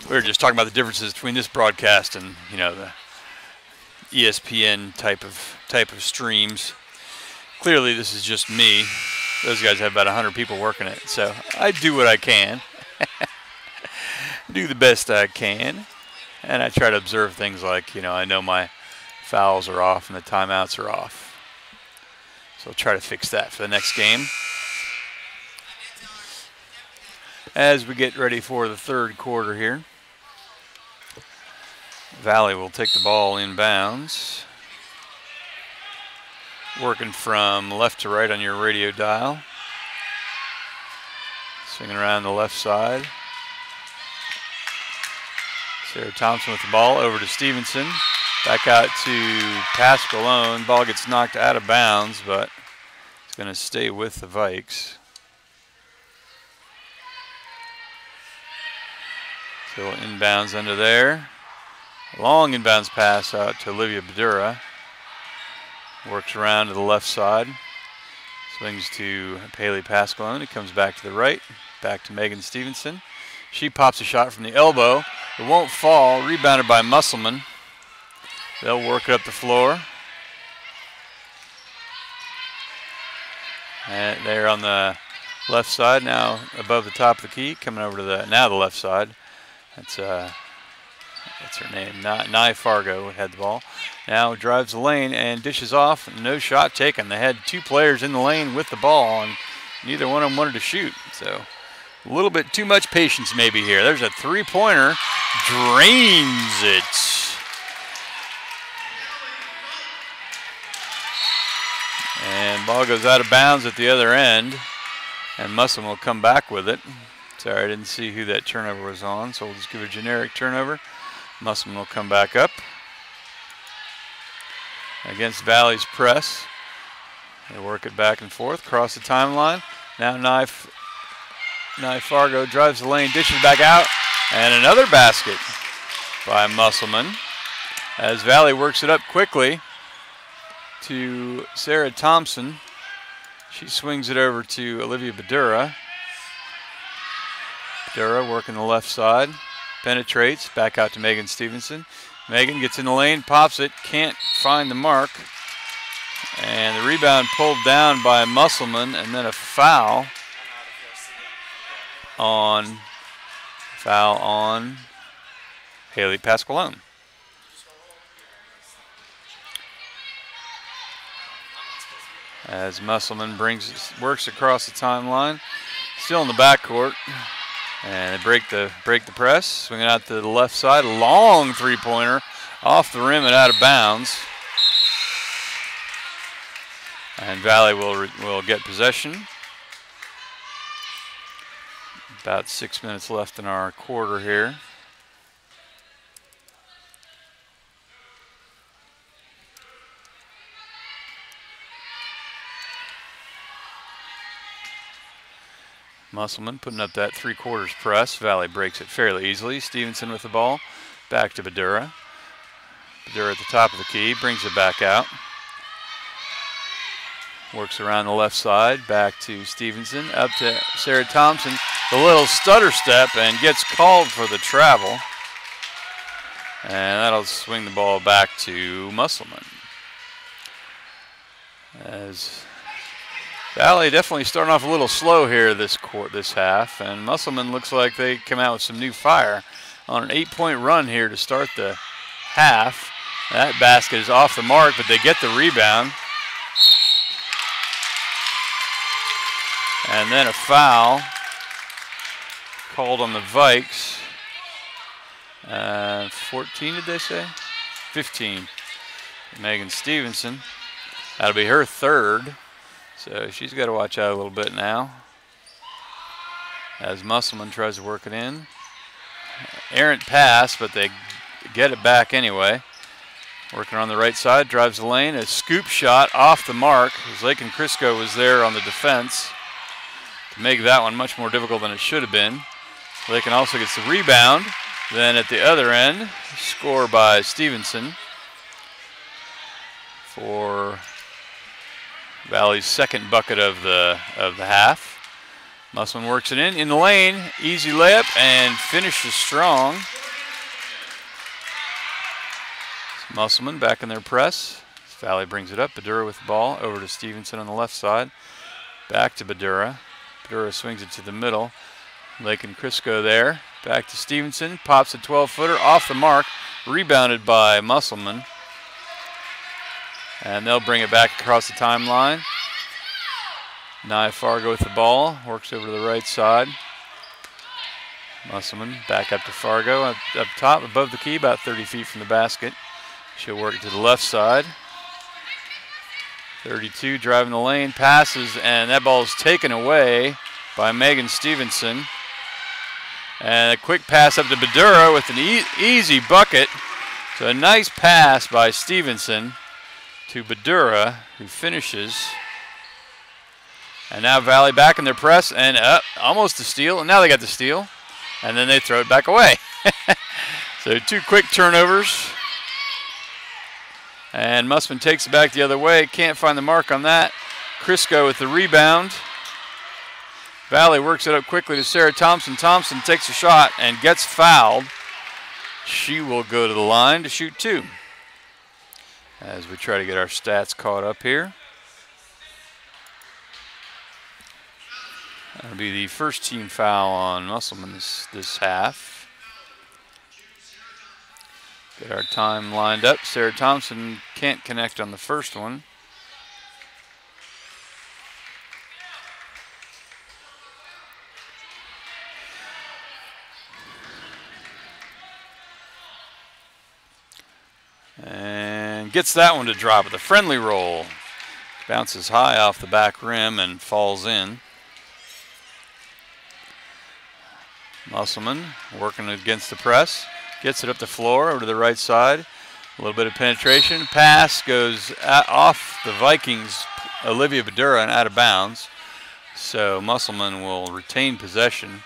We were just talking about the differences between this broadcast and, you know, the ESPN type of streams. Clearly, this is just me. Those guys have about 100 people working it, so I do what I can, do the best I can, and I try to observe things like, you know, I know my fouls are off and the timeouts are off, so I'll try to fix that for the next game. As we get ready for the third quarter here, Valley will take the ball inbounds. Working from left to right on your radio dial. Swinging around the left side. Sarah Thompson with the ball over to Stevenson. Back out to Pasqualone. Ball gets knocked out of bounds, but it's going to stay with the Vikes. So inbounds under there. Long inbounds pass out to Olivia Badura. Works around to the left side. Swings to Haley Pasqualone. It comes back to the right. Back to Megan Stevenson. She pops a shot from the elbow. It won't fall. Rebounded by Musselman. They'll work it up the floor. And they're on the left side now, above the top of the key. Coming over to the left side. That's her name. Nye Fargo had the ball. Now drives the lane and dishes off. No shot taken. They had 2 players in the lane with the ball, and neither one of them wanted to shoot. So a little bit too much patience maybe here. There's a three-pointer. Drains it. And ball goes out of bounds at the other end. And Musselman will come back with it. Sorry, I didn't see who that turnover was on, so we'll just give it a generic turnover. Musselman will come back up. Against Valley's press. They work it back and forth, cross the timeline. Now Nye Fargo drives the lane, dishes back out, and another basket by Musselman. As Valley works it up quickly to Sarah Thompson. She swings it over to Olivia Badura. Badura working the left side, penetrates, back out to Megan Stevenson. Megan gets in the lane, pops it, can't find the mark. And the rebound pulled down by Musselman, and then a foul on Haley Pasqualone. As Musselman works across the timeline, still in the backcourt. And they break the press, swinging out to the left side. Long three-pointer off the rim and out of bounds. And Valley will get possession. About 6 minutes left in our quarter here. Musselman putting up that three-quarters press. Valley breaks it fairly easily. Stevenson with the ball. Back to Badura. Badura at the top of the key. Brings it back out. Works around the left side. Back to Stevenson. Up to Sarah Thompson. The little stutter step and gets called for the travel. And that'll swing the ball back to Musselman. As Valley definitely starting off a little slow here this half, and Musselman looks like they come out with some new fire on an 8-point run here to start the half. That basket is off the mark, but they get the rebound. And then a foul called on the Vikes. 14, did they say? 15. Megan Stevenson. That'll be her third. So she's got to watch out a little bit now. As Musselman tries to work it in. Errant pass, but they get it back anyway. Working on the right side, drives the lane. A scoop shot off the mark. As Lakin Crisco was there on the defense to make that one much more difficult than it should have been. Lakin also gets the rebound. Then at the other end, score by Stevenson for Valley's second bucket of the half. Musselman works it in the lane, easy layup, and finishes strong. Musselman back in their press. Valley brings it up. Badura with the ball over to Stevenson on the left side. Back to Badura. Badura swings it to the middle. Lakin Crisco there. Back to Stevenson. Pops a 12-footer off the mark. Rebounded by Musselman. And they'll bring it back across the timeline. Nye Fargo with the ball. Works over to the right side. Musselman back up to Fargo. Up top, above the key, about 30 feet from the basket. She'll work it to the left side. 32 driving the lane. Passes, and that ball is taken away by Megan Stevenson. And a quick pass up to Badura with an easy bucket. So a nice pass by Stevenson to Badura, who finishes. And now Valley back in their press, and almost a steal. And now they got the steal, and then they throw it back away. So two quick turnovers. And Musselman takes it back the other way. Can't find the mark on that. Crisco with the rebound. Valley works it up quickly to Sarah Thompson. Thompson takes a shot and gets fouled. She will go to the line to shoot two. As we try to get our stats caught up here. That'll be the first team foul on Musselman this half. Get our time lined up. Sarah Thompson can't connect on the first one. And gets that one to drop with a friendly roll. Bounces high off the back rim and falls in. Musselman working against the press. Gets it up the floor over to the right side. A little bit of penetration. Pass goes off the Vikings' Olivia Badura and out of bounds. So Musselman will retain possession.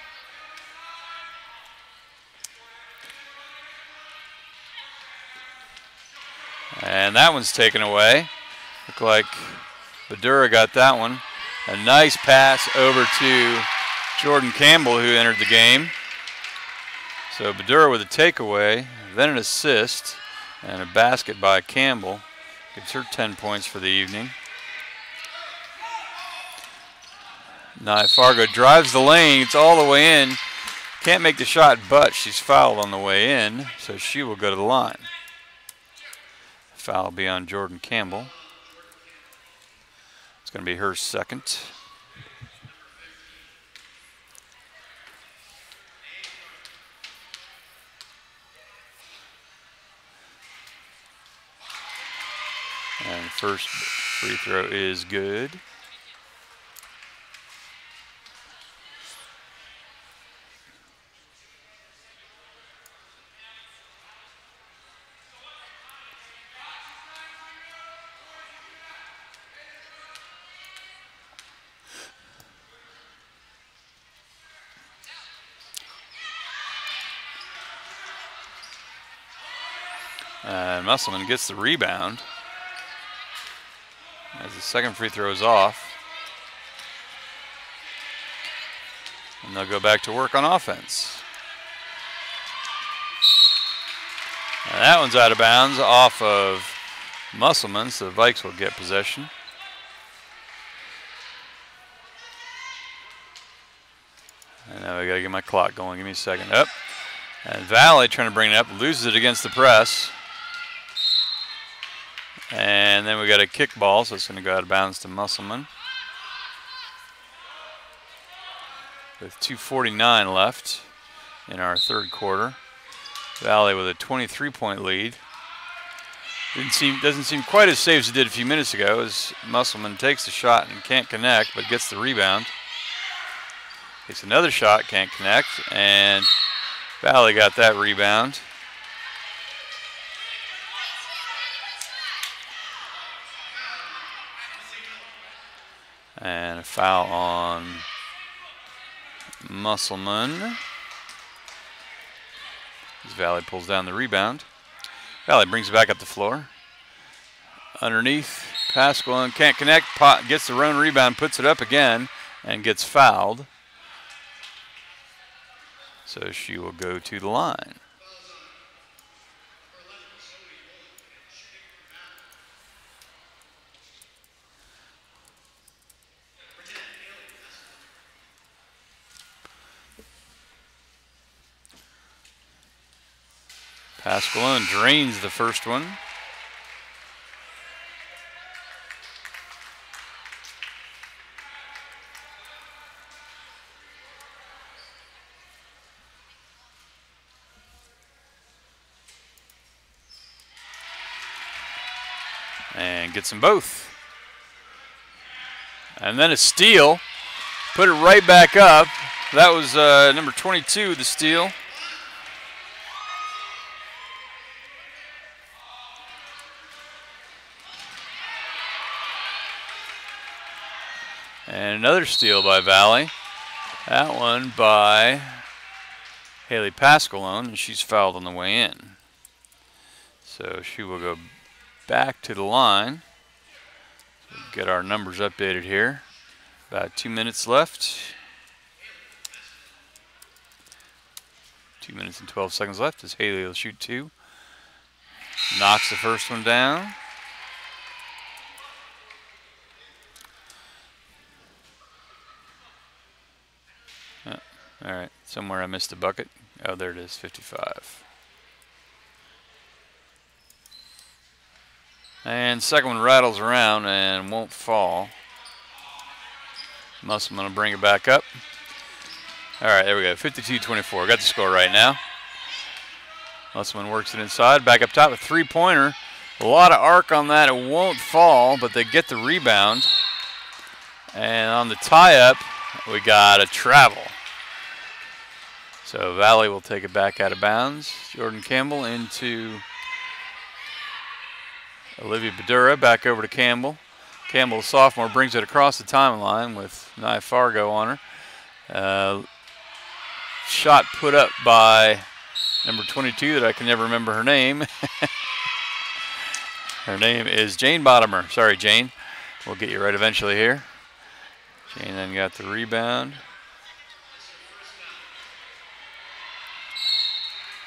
And that one's taken away. Looked like Badura got that one. A nice pass over to Jordan Campbell, who entered the game. So Badura with a takeaway, then an assist, and a basket by Campbell. Gives her 10 points for the evening. Nye Fargo drives the lane, it's all the way in. Can't make the shot, but she's fouled on the way in, so she will go to the line. Foul will be on Jordan Campbell. It's going to be her second. And first free throw is good. And Musselman gets the rebound as the second free throw is off. And they'll go back to work on offense. And that one's out of bounds off of Musselman, so the Vikes will get possession. And now I gotta get my clock going. Give me a second. Up. And Valley trying to bring it up, loses it against the press. And then we got a kick ball, so it's going to go out of bounds to Musselman. With 2:49 left in our third quarter. Valley with a 23-point lead. Doesn't seem quite as safe as it did a few minutes ago, as Musselman takes the shot and can't connect, but gets the rebound. Takes another shot, can't connect, and Valley got that rebound. And a foul on Musselman. As Valley pulls down the rebound. Valley brings it back up the floor. Underneath, Pasquale can't connect. Pot gets the own rebound, puts it up again, and gets fouled. So she will go to the line. Pasquale drains the first one. And gets them both. And then a steal. Put it right back up. That was number 22, the steal. And another steal by Valley. That one by Haley Pasqualone, and she's fouled on the way in. So she will go back to the line. So get our numbers updated here. About 2 minutes left. 2 minutes and 12 seconds left as Haley will shoot two. Knocks the first one down. All right, somewhere I missed a bucket. Oh, there it is, 55. And second one rattles around and won't fall. Musselman will bring it back up. All right, there we go, 52-24. Got the score right now. Musselman works it inside, back up top, a three-pointer. A lot of arc on that, it won't fall, but they get the rebound. And on the tie-up, we got a travel. So Valley will take it back out of bounds. Jordan Campbell into Olivia Badura, back over to Campbell. Campbell, the sophomore, brings it across the timeline with Nia Fargo on her. Shot put up by number 22 that I can never remember her name. Her name is Jane Bottomer. Sorry, Jane. We'll get you right eventually here. Jane then got the rebound.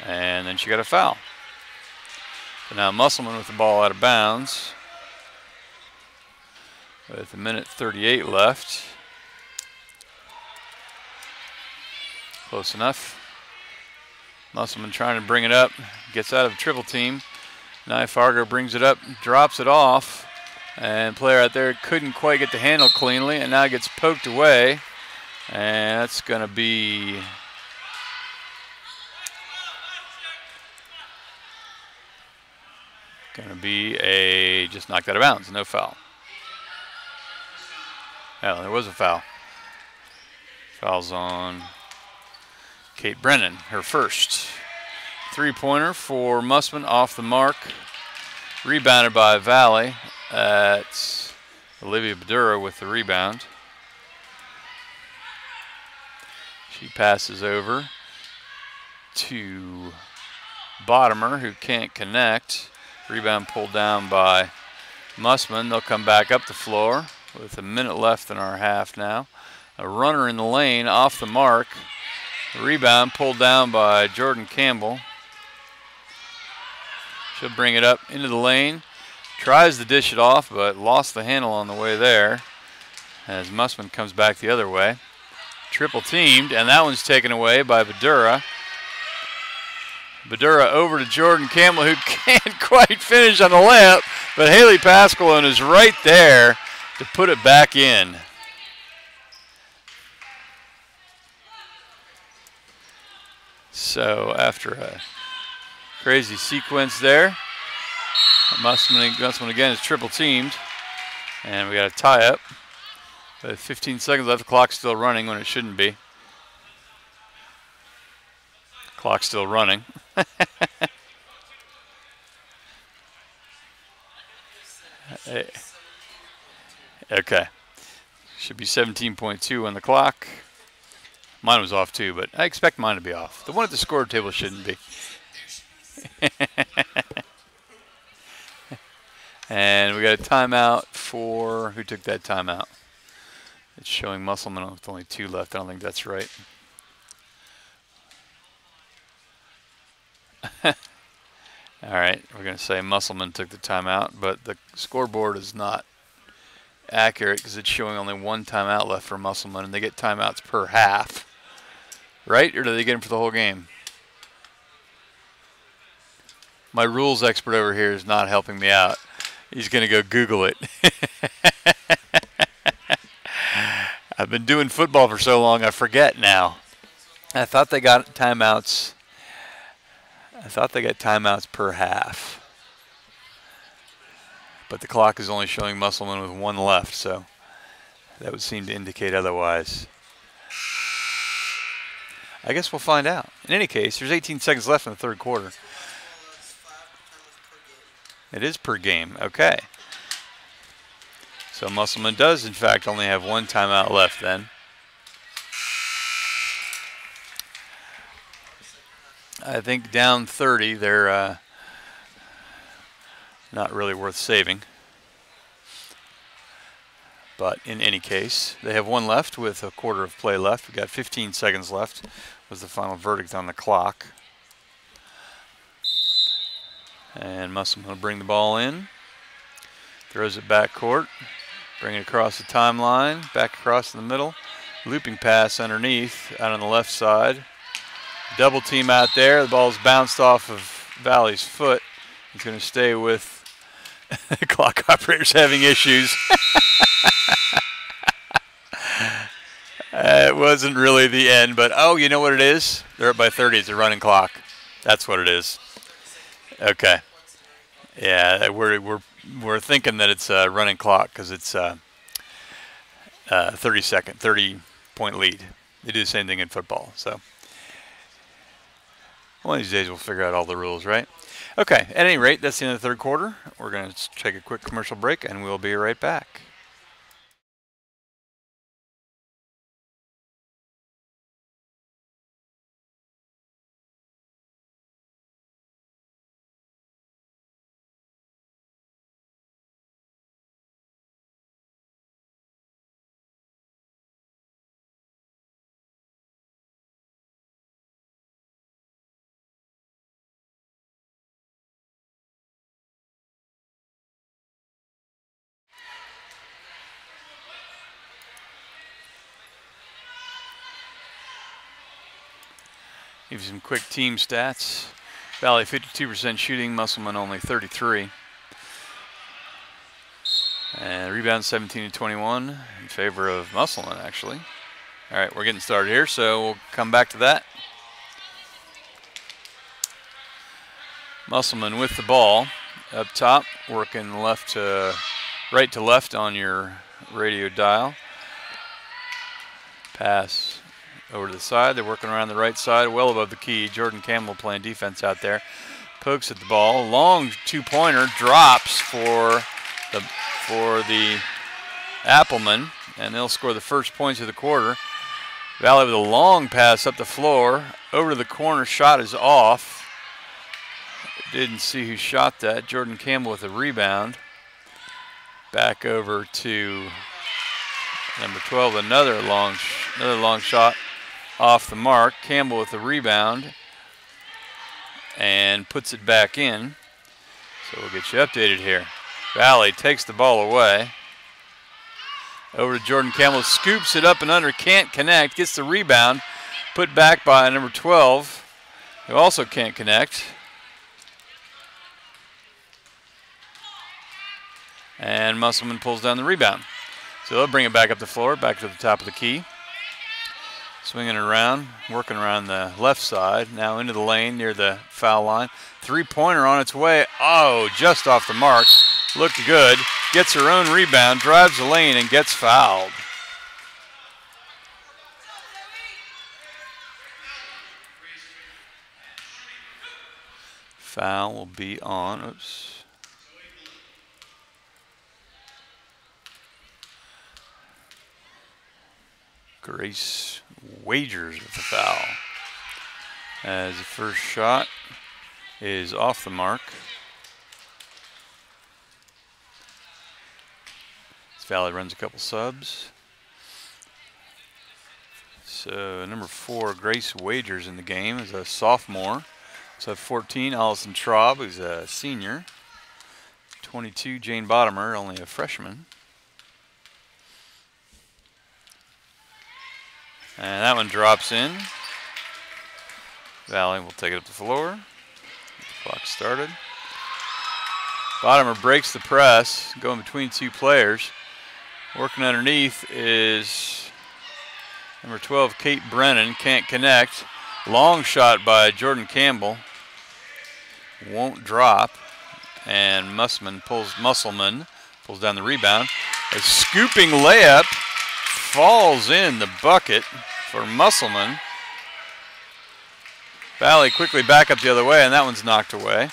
And then she got a foul. So now Musselman with the ball out of bounds. With 1:38 left. Close enough. Musselman trying to bring it up. Gets out of the triple team. Nia Fargo brings it up, drops it off. And player out there couldn't quite get the handle cleanly, and now it gets poked away. And that's going to be a just knocked out of bounds, no foul. Yeah, there was a foul. Foul's on Kate Brennan, her first. Three-pointer for Musselman, off the mark. Rebounded by Valley. That's Olivia Badura with the rebound. She passes over to Bottomer, who can't connect. Rebound pulled down by Musselman. They'll come back up the floor with 1 minute left in our half now. A runner in the lane, off the mark. Rebound pulled down by Jordan Campbell. She'll bring it up into the lane. Tries to dish it off, but lost the handle on the way there as Musselman comes back the other way. Triple teamed, and that one's taken away by Badura. Badura over to Jordan Campbell, who can't quite finish on the layup, but Haley Pascalone is right there to put it back in. So after a crazy sequence there, Musselman again is triple teamed, and we got a tie up. With 15 seconds left, the clock's still running when it shouldn't be. Clock's still running. Okay. Should be 17.2 on the clock. Mine was off too, but I expect mine to be off. The one at the score table shouldn't be. And we got a timeout for, who took that timeout? It's showing Musselman with only 2 left. I don't think that's right. All right, we're going to say Musselman took the timeout, but the scoreboard is not accurate because it's showing only 1 timeout left for Musselman, and they get timeouts per half. Right? Or do they get them for the whole game? My rules expert over here is not helping me out. He's going to go Google it. I've been doing football for so long, I forget now. I thought they got timeouts. I thought they got timeouts per half. But the clock is only showing Musselman with 1 left, so that would seem to indicate otherwise. I guess we'll find out. In any case, there's 18 seconds left in the third quarter. It is per game. Okay. So Musselman does, in fact, only have 1 timeout left then. I think down 30, they're not really worth saving. But in any case, they have 1 left with a quarter of play left. We've got 15 seconds left was the final verdict on the clock. And Musselman will bring the ball in. Throws it back court. Bring it across the timeline. Back across the middle. Looping pass underneath out on the left side. Double team out there. The ball's bounced off of Valley's foot. He's going to stay with the clock operator's having issues. It wasn't really the end, but oh, you know what it is? They're up by 30. It's a running clock. That's what it is. Okay. Yeah, we're thinking that it's a running clock because it's a 30-point lead. They do the same thing in football. So One of these days we'll figure out all the rules, right? Okay, at any rate, that's the end of the third quarter. We're going to take a quick commercial break, and we'll be right back. Give you some quick team stats. Valley 52% shooting, Musselman only 33. And rebound 17 to 21 in favor of Musselman, actually. All right, we're getting started here, so we'll come back to that. Musselman with the ball up top, working right to left on your radio dial. Pass over to the side. They're working around the right side, well above the key. Jordan Campbell playing defense out there. Pokes at the ball. Long two-pointer drops for the Appleman, and they'll score the first points of the quarter. Valley with a long pass up the floor. Over to the corner. Shot is off. Didn't see who shot that. Jordan Campbell with a rebound. Back over to number 12. Another long shot off the mark. Campbell with the rebound and puts it back in. So we'll get you updated here. Valley takes the ball away. Over to Jordan Campbell, scoops it up and under, can't connect, gets the rebound, put back by number 12, who also can't connect. And Musselman pulls down the rebound. So they'll bring it back up the floor, back to the top of the key. Swinging it around, working around the left side, now into the lane near the foul line. Three-pointer on its way. Oh, just off the mark. Looked good. Gets her own rebound, drives the lane, and gets fouled. Foul will be on, Grace Wagers with the foul. As the first shot is off the mark. Valley runs a couple subs. So number 4, Grace Wagers in the game, is a sophomore. So 14, Allison Traub, who's a senior. 22, Jane Bottomer, only a freshman. And that one drops in. Valley will take it up the floor. The clock started. Bottomer breaks the press, going between two players. Working underneath is number 12, Kate Brennan. Can't connect. Long shot by Jordan Campbell. Won't drop. And Musselman pulls down the rebound. A scooping layup falls in the bucket for Musselman. Valley quickly back up the other way, and that one's knocked away.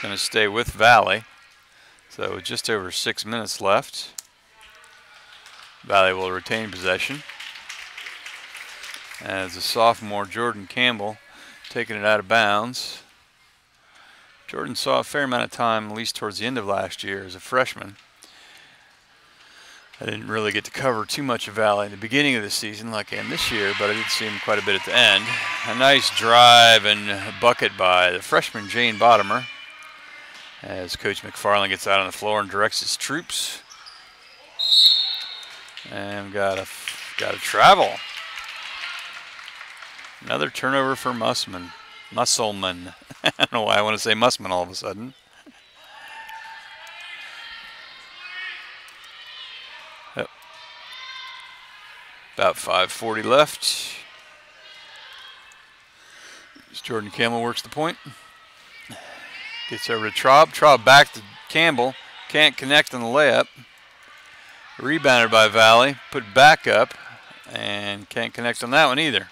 Going to stay with Valley. So just over 6 minutes left. Valley will retain possession. As the sophomore Jordan Campbell taking it out of bounds. Jordan saw a fair amount of time, at least towards the end of last year, as a freshman. I didn't really get to cover too much of Valley in the beginning of the season like I am this year, but I did see him quite a bit at the end. A nice drive and bucket by the freshman Jane Bottomer, as Coach McFarland gets out on the floor and directs his troops. And got a travel. Another turnover for Musselman. I don't know why I want to say Musselman all of a sudden. Yep. About 5:40 left. As Jordan Campbell works the point. Gets over to Traub. Traub back to Campbell. Can't connect on the layup. Rebounded by Valley. Put back up. And can't connect on that one either.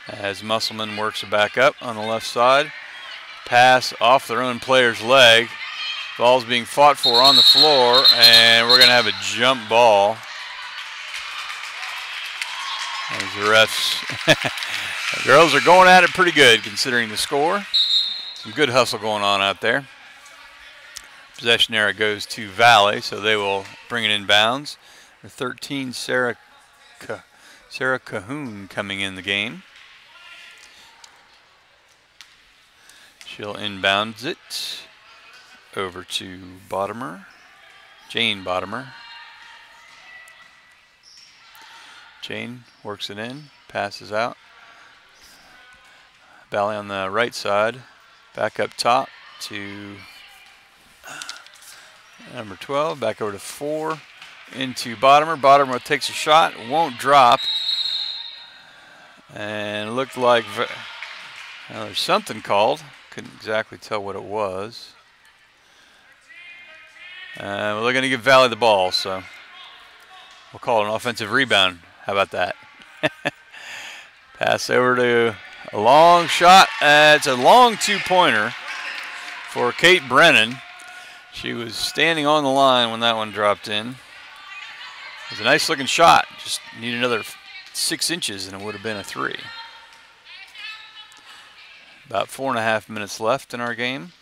As Musselman works it back up on the left side. Pass off their own player's leg. Ball's being fought for on the floor, and we're going to have a jump ball. As the refs, the girls are going at it pretty good considering the score. Some good hustle going on out there. Possession area goes to Valley, so they will bring it in bounds. Number 13, Sarah Cahoon coming in the game. She'll inbounds it over to Bottomer, Jane Bottomer. Jane works it in, passes out. Valley on the right side, back up top to number 12, back over to 4, into Bottomer. Bottomer takes a shot, won't drop. And it looked like there's something called. Couldn't exactly tell what it was. Well, they're going to give Valley the ball, so we'll call it an offensive rebound. How about that? Pass over to a long shot. It's a long two-pointer for Kate Brennan. She was standing on the line when that one dropped in. It was a nice-looking shot. Just need another 6 inches, and it would have been a 3. About 4.5 minutes left in our game.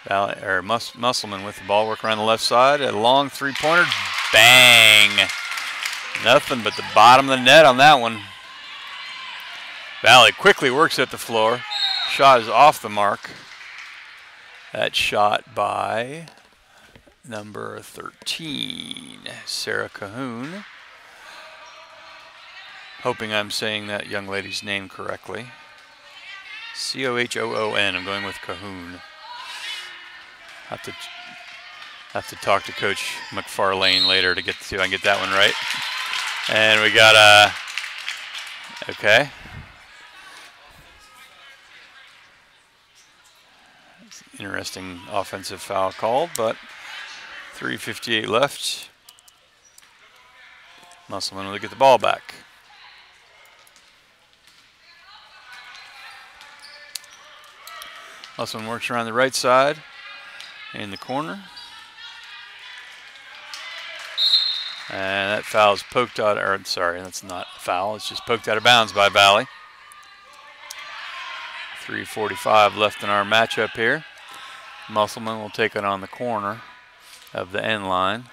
Musselman with the ball, work around the left side. A long three-pointer. Bang! Nothing but the bottom of the net on that one. Valley quickly works at the floor. Shot is off the mark. That shot by number 13, Sarah Cahoon. Hoping I'm saying that young lady's name correctly. C-O-H-O-O-N. I'm going with Cahoon. Have to talk to Coach McFarlane later to see if I can get that one right. And we got okay. Interesting offensive foul called, but 3:58 left. Musselman will get the ball back. Musselman works around the right side in the corner. And that foul is poked out, or sorry, that's not a foul. It's just poked out of bounds by Valley. 3:45 left in our matchup here. Musselman will take it on the corner of the end line.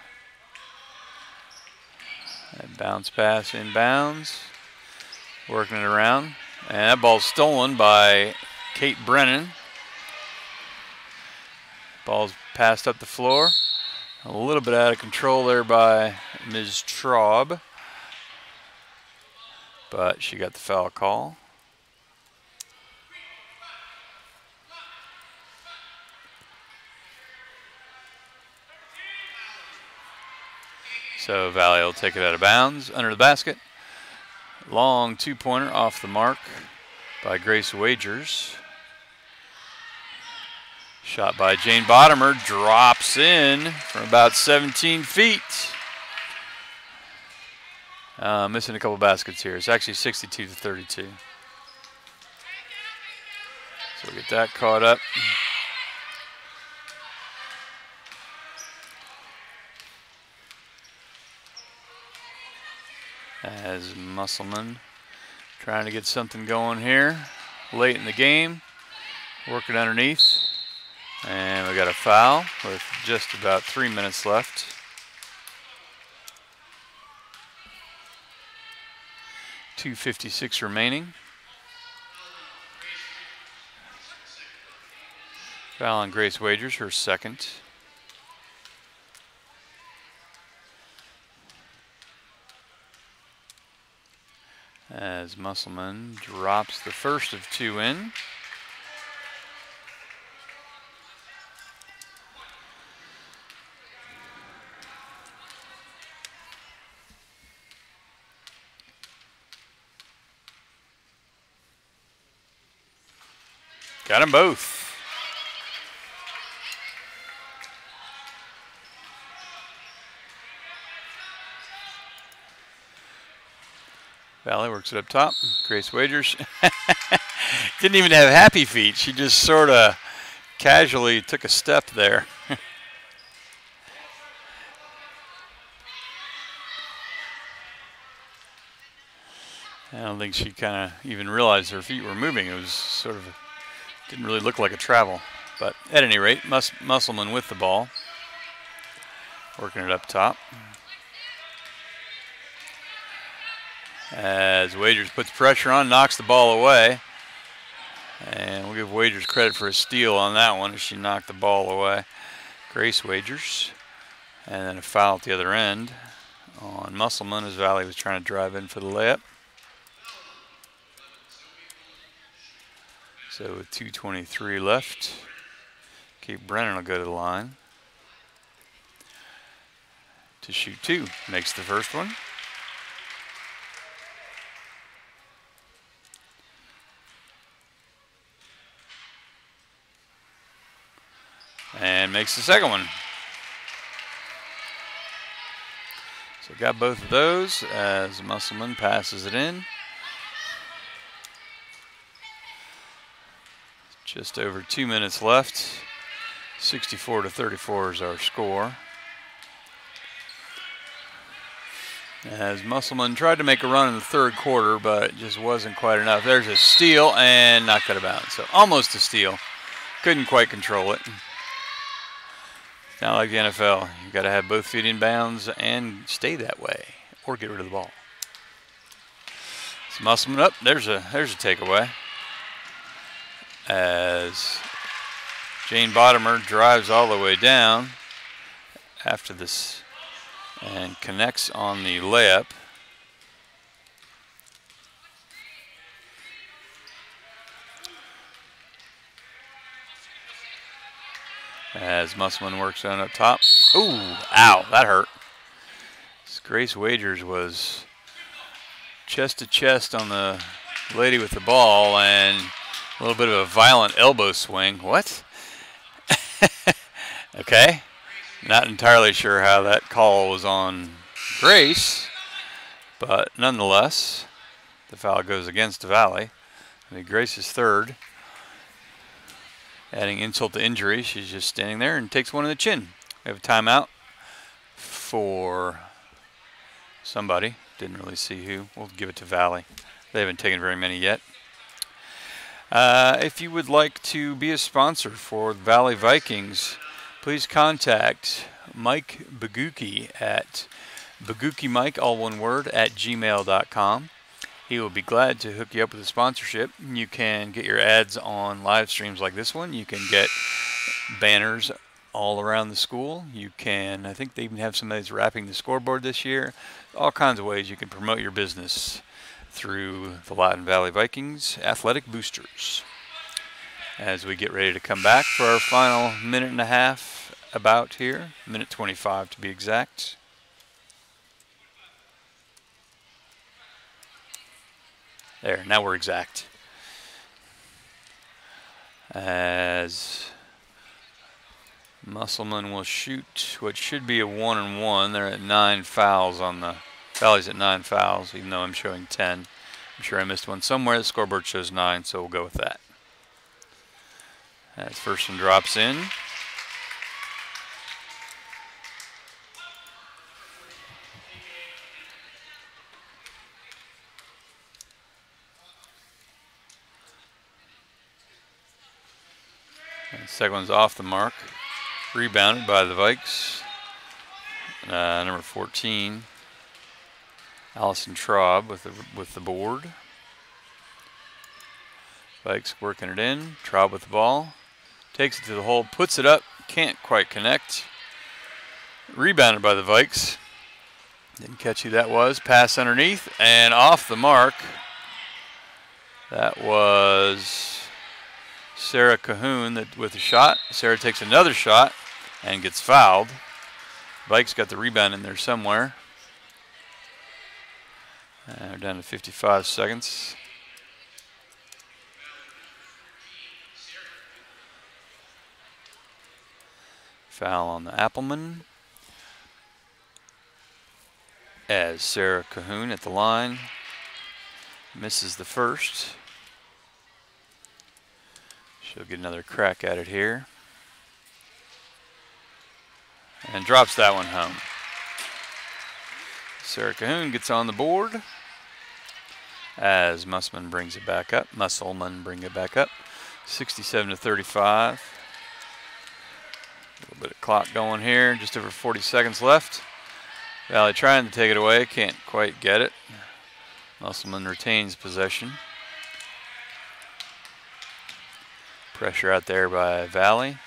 And bounce pass inbounds. Working it around. And that ball's stolen by Kate Brennan. Ball's passed up the floor. A little bit out of control there by Ms. Traub. But she got the foul call. So Valley will take it out of bounds, under the basket. Long two-pointer off the mark by Grace Wagers. Shot by Jane Bottomer, drops in from about 17 feet. Missing a couple baskets here. It's actually 62-32. So we'll get that caught up. As Musselman trying to get something going here late in the game. Working underneath. And we got a foul with just about 3 minutes left. .256 remaining. Foul on Grace Wagers, her second. As Musselman drops the first of 2 in. Got them both. Valley works it up top. Grace Wagers didn't even have happy feet. She just sort of casually took a step there. I don't think she kind of even realized her feet were moving. It was sort of, didn't really look like a travel. But at any rate, Musselman with the ball. Working it up top. As Wagers puts pressure on, knocks the ball away. And we'll give Wagers credit for a steal on that one as she knocked the ball away. Grace Wagers. And then a foul at the other end on Musselman as Valley was trying to drive in for the layup. So with 2:23 left, Kate Brennan will go to the line to shoot two. Makes the first one. And makes the second one. So got both of those as Musselman passes it in. Just over 2 minutes left. 64-34 is our score. As Musselman tried to make a run in the third quarter, but it just wasn't quite enough. There's a steal and knocked it out of bounds. So almost a steal. Couldn't quite control it. Not like the NFL. You've got to have both feet in bounds and stay that way, or get rid of the ball. So Musselman up. There's a takeaway. As Jane Bottomer drives all the way down after this and connects on the layup. As Musselman works on up top. Ooh, ow, that hurt. Grace Wagers was chest to chest on the lady with the ball and a little bit of a violent elbow swing. What? Okay. Not entirely sure how that call was on Grace, but nonetheless, the foul goes against Valley. I mean, Grace is third. Adding insult to injury, she's just standing there and takes one in the chin. We have a timeout for somebody. Didn't really see who. We'll give it to Valley. They haven't taken very many yet. If you would like to be a sponsor for Valley Vikings, please contact Mike Baguki at BagukiMike, all one word, at gmail.com. He will be glad to hook you up with a sponsorship. You can get your ads on live streams like this one. You can get banners all around the school. You can, I think they even have somebody that's wrapping the scoreboard this year. All kinds of ways you can promote your business through the Loudoun Valley Vikings Athletic Boosters. As we get ready to come back for our final minute and a half about here, minute 25 to be exact. There, now we're exact. As Musselman will shoot what should be a 1-and-1. They're at 9 fouls on the Valley's at 9 fouls, even though I'm showing 10. I'm sure I missed one somewhere. The scoreboard shows 9, so we'll go with that. As first one drops in. And the second one's off the mark. Rebounded by the Vikes. Number 14, Allison Traub with the board. Vikes working it in. Traub with the ball. Takes it to the hole, puts it up, can't quite connect. Rebounded by the Vikes. Didn't catch who that was. Pass underneath and off the mark. That was Sarah Cahoon with the shot. Sarah takes another shot and gets fouled. Vikes got the rebound in there somewhere. We're down to 55 seconds. Foul on the Appleman. As Sarah Cahoon at the line Misses the first. She'll get another crack at it here. And drops that one home. Sarah Cahoon gets on the board as Musselman brings it back up. 67-35. A little bit of clock going here. Just over 40 seconds left. Valley trying to take it away. Can't quite get it. Musselman retains possession. Pressure out there by Valley.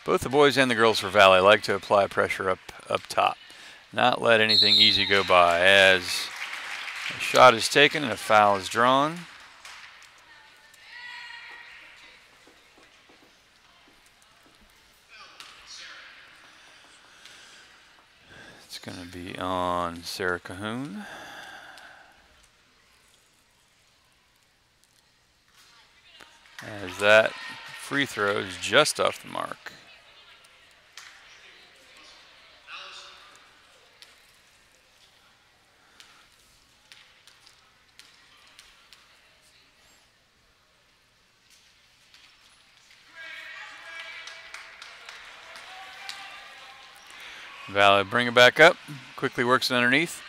Both the boys and the girls for Valley like to apply pressure up top. Not let anything easy go by, as a shot is taken and a foul is drawn. It's going to be on Sarah Cahoon. As that free throw is just off the mark. Valley bring it back up, quickly works it underneath.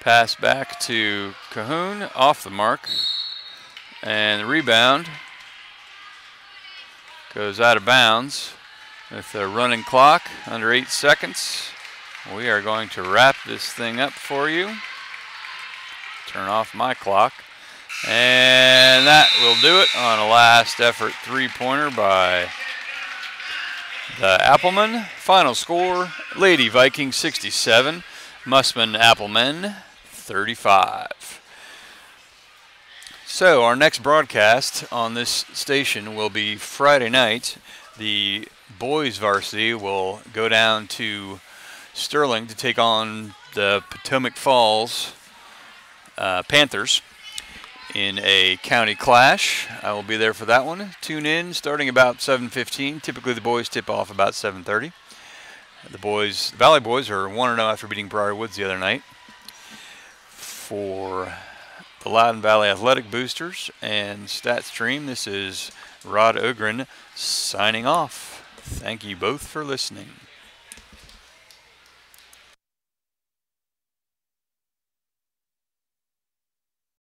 Pass back to Cahoon, off the mark. And the rebound goes out of bounds. With the running clock under 8 seconds, we are going to wrap this thing up for you. Turn off my clock. And that will do it on a last effort three-pointer by the Applemen. Final score, Lady Vikings 67, Musselman Applemen 35. So our next broadcast on this station will be Friday night. The boys varsity will go down to Sterling to take on the Potomac Falls Panthers in a county clash. I will be there for that one. Tune in starting about 7:15. Typically the boys tip off about 7:30. The boys, Valley boys, are 1-0 after beating Briar Woods the other night. For the Loudoun Valley Athletic Boosters and StatStream, this is Rod Ogren signing off. Thank you both for listening.